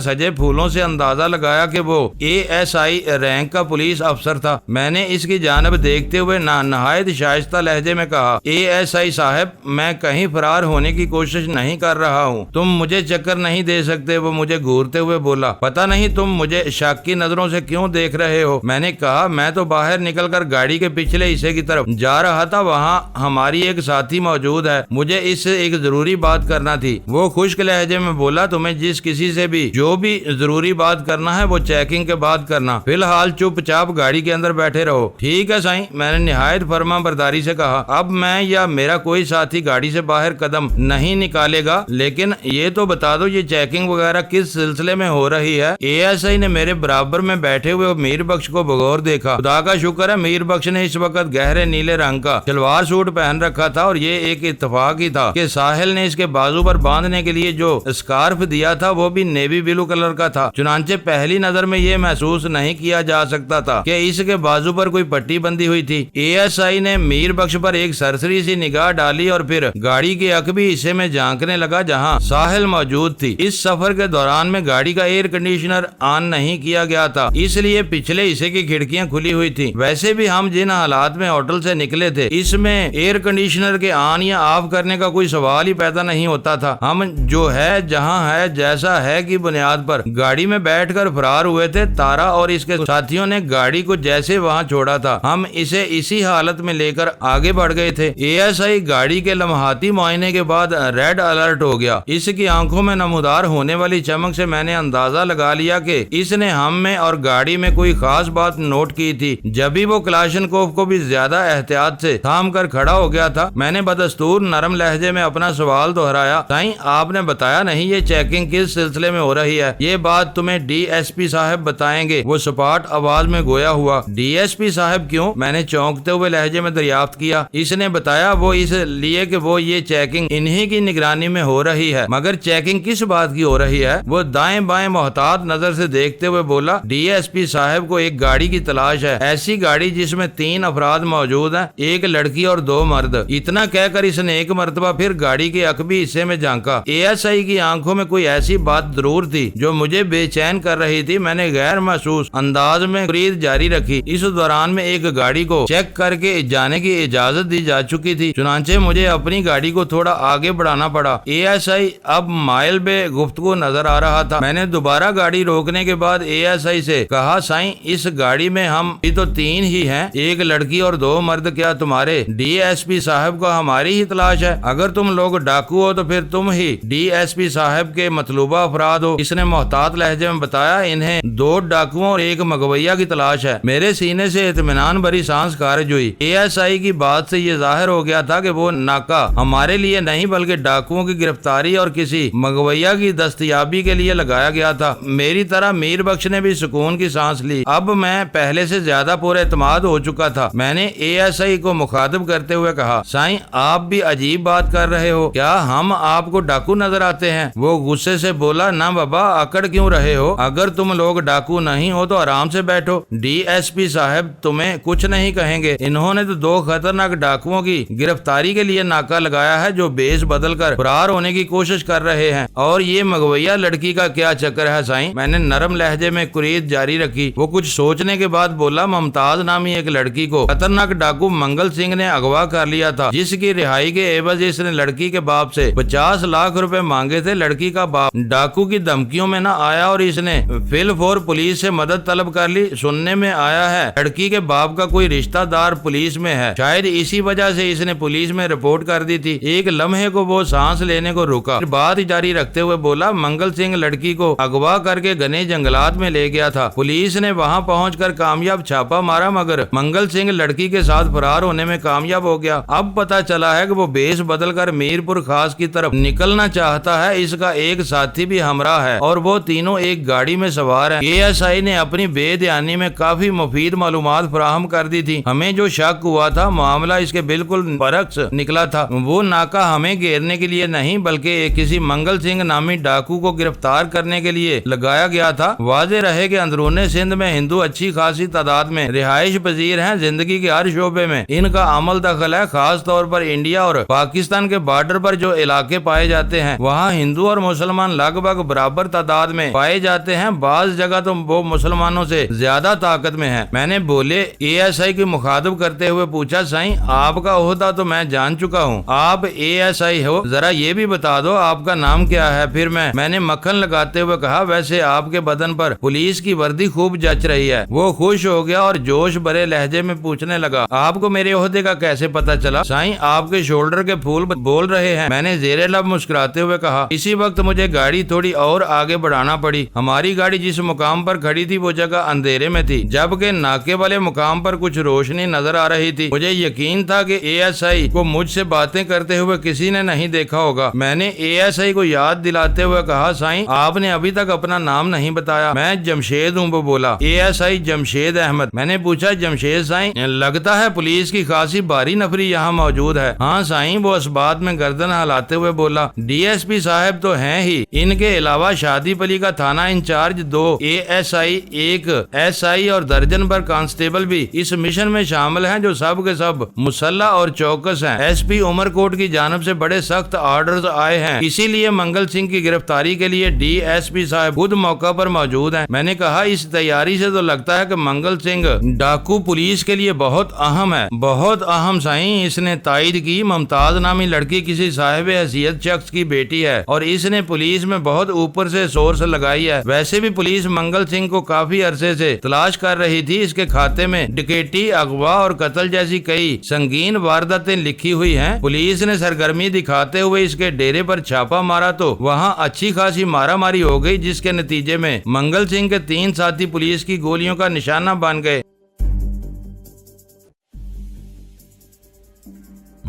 سجے پھولوں سے اندازہ لگایا کہ وہ ASI رینک کا پولیس افسر تھا۔ میں نے اس کی جانب دیکھتے ہوئے نہایت شائستہ لہجے میں کہا، ASI صاحب، میں کہیں فرار ہونے کی کوشش نہیں کر رہا ہوں، تم مجھے چکر نہیں دے سکتے۔ وہ مجھے گھورتے ہوئے بولا، پتہ نہیں تم مجھے شک کی نظروں سے کیوں دیکھ رہے ہو؟ میں نے کہا، میں تو باہر نکل کر گاڑی کے پچھلے حصے کی طرف جا رہا تھا، وہاں ہماری ایک ساتھی موجود ہے، مجھے اس سے ایک ضروری بات کرنا تھی۔ وہ خشک لہجے میں بولا، تمہیں جس کسی سے بھی جو بھی ضروری بات کرنا ہے وہ چیکنگ کے بعد کرنا، فی الحال چپ چاپ گاڑی کے اندر بیٹھے رہو۔ ٹھیک ہے سائیں، میں نے نہایت فرما برداری سے کہا۔ اب میں یا میرا کوئی ساتھی گاڑی سے باہر قدم نہیں نکالے گا، لیکن یہ تو بتا دو یہ چیکنگ وغیرہ کس سلسلے میں ہو رہی ہے؟ ASI نے میرے برابر میں بیٹھے ہوئے میر بخش کو بغور دیکھا۔ خدا کا شکر ہے میر بخش نے اس وقت گہرے نیلے رنگ کا شلوار سوٹ پہن رکھا تھا، اور یہ ایک اتفاق ہی تھا کہ ساحل نے اس کے بازو پر باندھنے کے لیے جو اسکارف دیا تھا وہ بھی نیوی بلو کلر کا تھا۔ چنانچہ پہلی نظر میں یہ محسوس نہیں کیا جا سکتا تھا کہ اس کے بازو پر کوئی پٹی بندھی ہوئی تھی۔ ASI نے میر بخش پر ایک سرسری سی نگاہ ڈالی اور پھر گاڑی کے عقبی حصے میں جھانکنے لگا جہاں ساحل موجود تھی۔ اس سفر کے دوران میں گاڑی کا ایئر کنڈیشنر آن نہیں کیا گیا تھا، اس لیے پچھلے حصے کی کھڑکیاں کھلی ہوئی تھی۔ ویسے بھی ہم جن حالات میں ہوٹل سے نکلے تھے اس میں ایئر کنڈیشنر کے آن یا آف کرنے کا کوئی سوال ہی پیدا نہیں ہوتا تھا۔ ہم جو ہے جہاں ہے جیسا ہے کی بنیاد پر گاڑی میں بیٹھ کر فرار ہوئے تھے۔ تارا اور اس کے ساتھیوں نے گاڑی کو جیسے وہاں چھوڑا تھا ہم اسے اسی حالت میں لے کر آگے بڑھ گئے تھے۔ ASI گاڑی کے لمحاتی معائنے کے بعد ریڈ الرٹ ہو گیا۔ اس کی آنکھوں میں نمودار ہونے والی چمک سے میں نے اندازہ لگا لیا کہ اس نے ہم میں اور گاڑی میں کوئی خاص بات نوٹ کی تھی۔ جب ہی وہ کلاشنکوف کو بھی زیادہ احتیاط سے تھام کر کھڑا ہو گیا تھا، میں نے بدستور نرم لہجے میں اپنا سوال دہرایا، سائیں آپ نے بتایا نہیں یہ چیکنگ کس سلسلے میں ہو رہی ہے؟ یہ بات تمہیں DSP صاحب بتائیں گے۔ وہ سپاٹ آواز میں گویا ہوا۔ DSP صاحب کیوں؟ میں نے چونکتے ہوئے لہجے میں دریافت کیا۔ اس نے بتایا وہ اس لیے کہ وہ یہ چیکنگ انہی کی نگرانی میں ہو رہی ہے۔ مگر چیکنگ کس بات کی ہو رہی ہے؟ وہ دائیں بائیں محتاط نظر سے دیکھتے ہوئے بولا، DSP صاحب کو ایک گاڑی کی تلاش ہے، ایسی گاڑی جس میں 3 افراد موجود ہیں، ایک لڑکی اور 2 مرد۔ اتنا کہہ کر اس نے ایک مرتبہ پھر گاڑی کے عقبی حصے میں جھانکا۔ ASI کی آنکھوں میں کوئی ایسی بات ضرور تھی جو مجھے بے چین کر رہی تھی۔ میں نے غیر محسوس انداز میں خرید جاری رکھی۔ اس دوران میں ایک گاڑی کو چیک کر کے جانے کی اجازت دی جا چکی تھی، چنانچہ مجھے اپنی گاڑی کو تھوڑا آگے بڑھانا پڑا۔ ASI اب مائل بے گفتگو نظر آ رہا تھا۔ میں نے دوبارہ گاڑی روکنے کے بعد ASI سے کہا، سائیں اس گاڑی میں ہم بھی تو 3 ہی ہیں، ایک لڑکی اور 2 مرد، کیا تمہارے DSP صاحب کو ہماری ہی تلاش ہے؟ اگر تم لوگ ڈاکو ہو تو پھر تم ہی DSP صاحب کے مطلوبہ افراد ہو۔ اس نے محتاط لہجے میں بتایا، انہیں 2 ڈاکوؤں اور ایک مغویہ کی تلاش ہے۔ میرے سینے سے اطمینان بھری سانس خارج ہوئی۔ ASI کی بات سے یہ ظاہر ہو گیا تھا کہ وہ ناکہ ہمارے لیے نہیں بلکہ ڈاکوؤں کی گرفتاری اور کسی مغویہ کی دستیابی کے لیے لگایا گیا تھا۔ میری طرح میر بخش نے بھی سکون کی سانس لی۔ اب میں پہلے سے زیادہ پر اعتماد ہو چکا تھا۔ میں نے ASI کو مخاطب کرتے ہوئے کہا، سائیں آپ بھی عجیب بات کر رہے ہو، کیا ہم آپ کو ڈاکو نظر آتے ہیں؟ وہ غصے سے بولا، نہ بابا، اکڑ کیوں رہے ہو؟ اگر تم لوگ ڈاکو نہیں ہو تو آرام سے بیٹھو، DSP صاحب تمہیں کچھ نہیں کہیں گے۔ انہوں نے تو 2 خطرناک ڈاکوؤں کی گرفتاری کے لیے ناکہ لگایا ہے جو بیس بدل کر فرار ہونے کی کوشش کر رہے ہیں، اور یہ مغویہ لڑکی کا کیا چکر ہے سائیں؟ میں نے نرم لہجے میں قرید جاری رکھی۔ وہ کچھ سوچنے کے بعد بولا، ممتاز نامی ایک لڑکی کو خطرناک ڈاکو منگل سنگھ نے اغوا کر لیا تھا، جس کی رہائی کے عوض اس نے لڑکی کے باپ سے 50 لاکھ روپے مانگے تھے۔ لڑکی کا باپ ڈاکو کی دھمکیوں میں نہ آیا اور اس نے فل فور پولیس سے مدد طلب کر لی۔ سننے میں آیا ہے لڑکی کے باپ کا کوئی رشتہ دار پولیس میں ہے، شاید اسی وجہ سے اس نے پولیس میں رپورٹ کر دی تھی۔ ایک لمحے کو وہ سانس لینے کو رکا، پھر بات جاری رکھتے ہوئے بولا، منگل سنگھ لڑکی کو اغوا کر کے گھنے جنگلات میں لے گیا تھا۔ پولیس نے وہاں پہنچ کر کامیاب چھاپا مارا، مگر منگل سنگھ لڑکی کے ساتھ فرار ہونے میں کامیاب ہو گیا۔ اب پتا چلا ہے کہ وہ بیس بدل کر میرپور خاص کی طرف نکلنا چاہتا ہے، اس کا ایک ساتھی بھی ہمراہ ہے اور وہ تینوں ایک گاڑی میں سوار ہیں۔ ASI نے اپنی بے دھیانی میں کافی مفید معلومات فراہم کر دی تھی۔ ہمیں جو شک ہوا تھا معاملہ اس کے بالکل برعکس نکلا تھا۔ وہ ناکہ ہمیں گھیرنے کے لیے نہیں بلکہ کسی منگل سنگھ نامی ڈاکو کو گرفتار کرنے کے لیے لگایا گیا تھا۔ واضح رہے کہ اندرون سندھ میں ہندو اچھی خاصی تعداد میں رہائش پذیر ہیں، زندگی کے ہر شعبے میں ان کا عمل دخل ہے، خاص طور پر انڈیا اور پاکستان کے بارڈر پر جو علاقے پائے پائے جاتے ہیں وہاں ہندو اور مسلمان لگ بھگ برابر تعداد میں پائے جاتے ہیں، بعض جگہ تو وہ مسلمانوں سے زیادہ طاقت میں ہیں۔ میں نے بولے اے ایس آئی کی مخاطب کرتے ہوئے پوچھا، سائیں آپ کا عہدہ تو میں جان چکا ہوں، آپ اے ایس آئی ہو، ذرا یہ بھی بتا دو آپ کا نام کیا ہے؟ پھر میں نے مکھن لگاتے ہوئے کہا، ویسے آپ کے بدن پر پولیس کی وردی خوب جچ رہی ہے۔ وہ خوش ہو گیا اور جوش بھرے لہجے میں پوچھنے لگا، آپ کو میرے عہدے کا کیسے پتا چلا؟ سائیں آپ کے شولڈر کے پھول بول رہے ہیں، میں نے زیر لب مسکراتے ہوئے کہا۔ اسی وقت مجھے گاڑی تھوڑی اور آگے بڑھانا پڑی۔ ہماری گاڑی جس مقام پر کھڑی تھی وہ جگہ اندھیرے میں تھی، جبکہ ناکے والے مقام پر کچھ روشنی نظر آ رہی تھی۔ مجھے یقین تھا کہ اے ایس آئی کو مجھ سے باتیں کرتے ہوئے کسی نے نہیں دیکھا ہوگا۔ میں نے اے ایس آئی کو یاد دلاتے ہوئے کہا، سائیں آپ نے ابھی تک اپنا نام نہیں بتایا۔ میں جمشید ہوں، وہ بولا۔ A S I Jamshed Ahmed. میں نے پوچھا، جمشید سائیں، لگتا ہے پولیس کی خاصی بھاری نفری یہاں موجود ہے۔ ہاں سائیں، وہ اس بات میں گردن ہلاتے ہوئے بولا، ڈی ایس پی صاحب تو ہیں ہی، ان کے علاوہ شادی پلی کا تھانہ incharge 2 A S I, 1 S I اور درجن بھر کانسٹیبل بھی اس مشن میں شامل ہیں، جو سب کے سب مسلح اور چوکس ہیں۔ ایس پی عمر کوٹ کی جانب سے بڑے سخت آرڈرز آئے ہیں، اسی لیے منگل سنگھ کی گرفتاری کے لیے ڈی ایس پی صاحب خود موقع پر موجود ہیں۔ میں نے کہا، اس تیاری سے تو لگتا ہے کہ منگل سنگھ ڈاکو پولیس کے لیے بہت اہم ہے۔ بہت اہم سائیں، اس نے تائید کی۔ ممتاز نامی لڑکی کسی صاحب حیثیت شخص کی بیٹی ہے اور اس نے پولیس میں بہت اوپر سے سورس لگائی ہے۔ ویسے بھی پولیس منگل سنگھ کو کافی عرصے سے تلاش کر رہی تھی، اس کے کھاتے میں ڈکیٹی، اغوا اور قتل جیسی کئی سنگین وارداتیں لکھی ہوئی ہیں۔ پولیس نے سرگرمی دکھاتے ہوئے اس کے ڈیرے پر چھاپا مارا تو وہاں اچھی خاصی مارا ماری ہو گئی، جس کے نتیجے میں منگل سنگھ کے 3 ساتھی پولیس کی گولیوں کا نشانہ بن گئے۔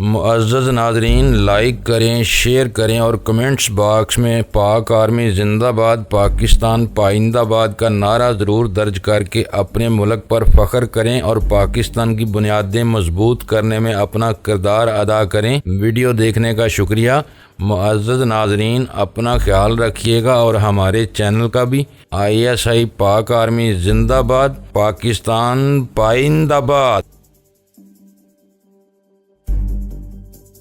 معزز ناظرین، لائک کریں، شیئر کریں اور کمنٹس باکس میں پاک آرمی زندہ باد، پاکستان پائندہ باد کا نعرہ ضرور درج کر کے اپنے ملک پر فخر کریں اور پاکستان کی بنیادیں مضبوط کرنے میں اپنا کردار ادا کریں۔ ویڈیو دیکھنے کا شکریہ۔ معزز ناظرین، اپنا خیال رکھیے گا اور ہمارے چینل کا بھی۔ ISI پاک آرمی زندہ باد، پاکستان پائندہ باد۔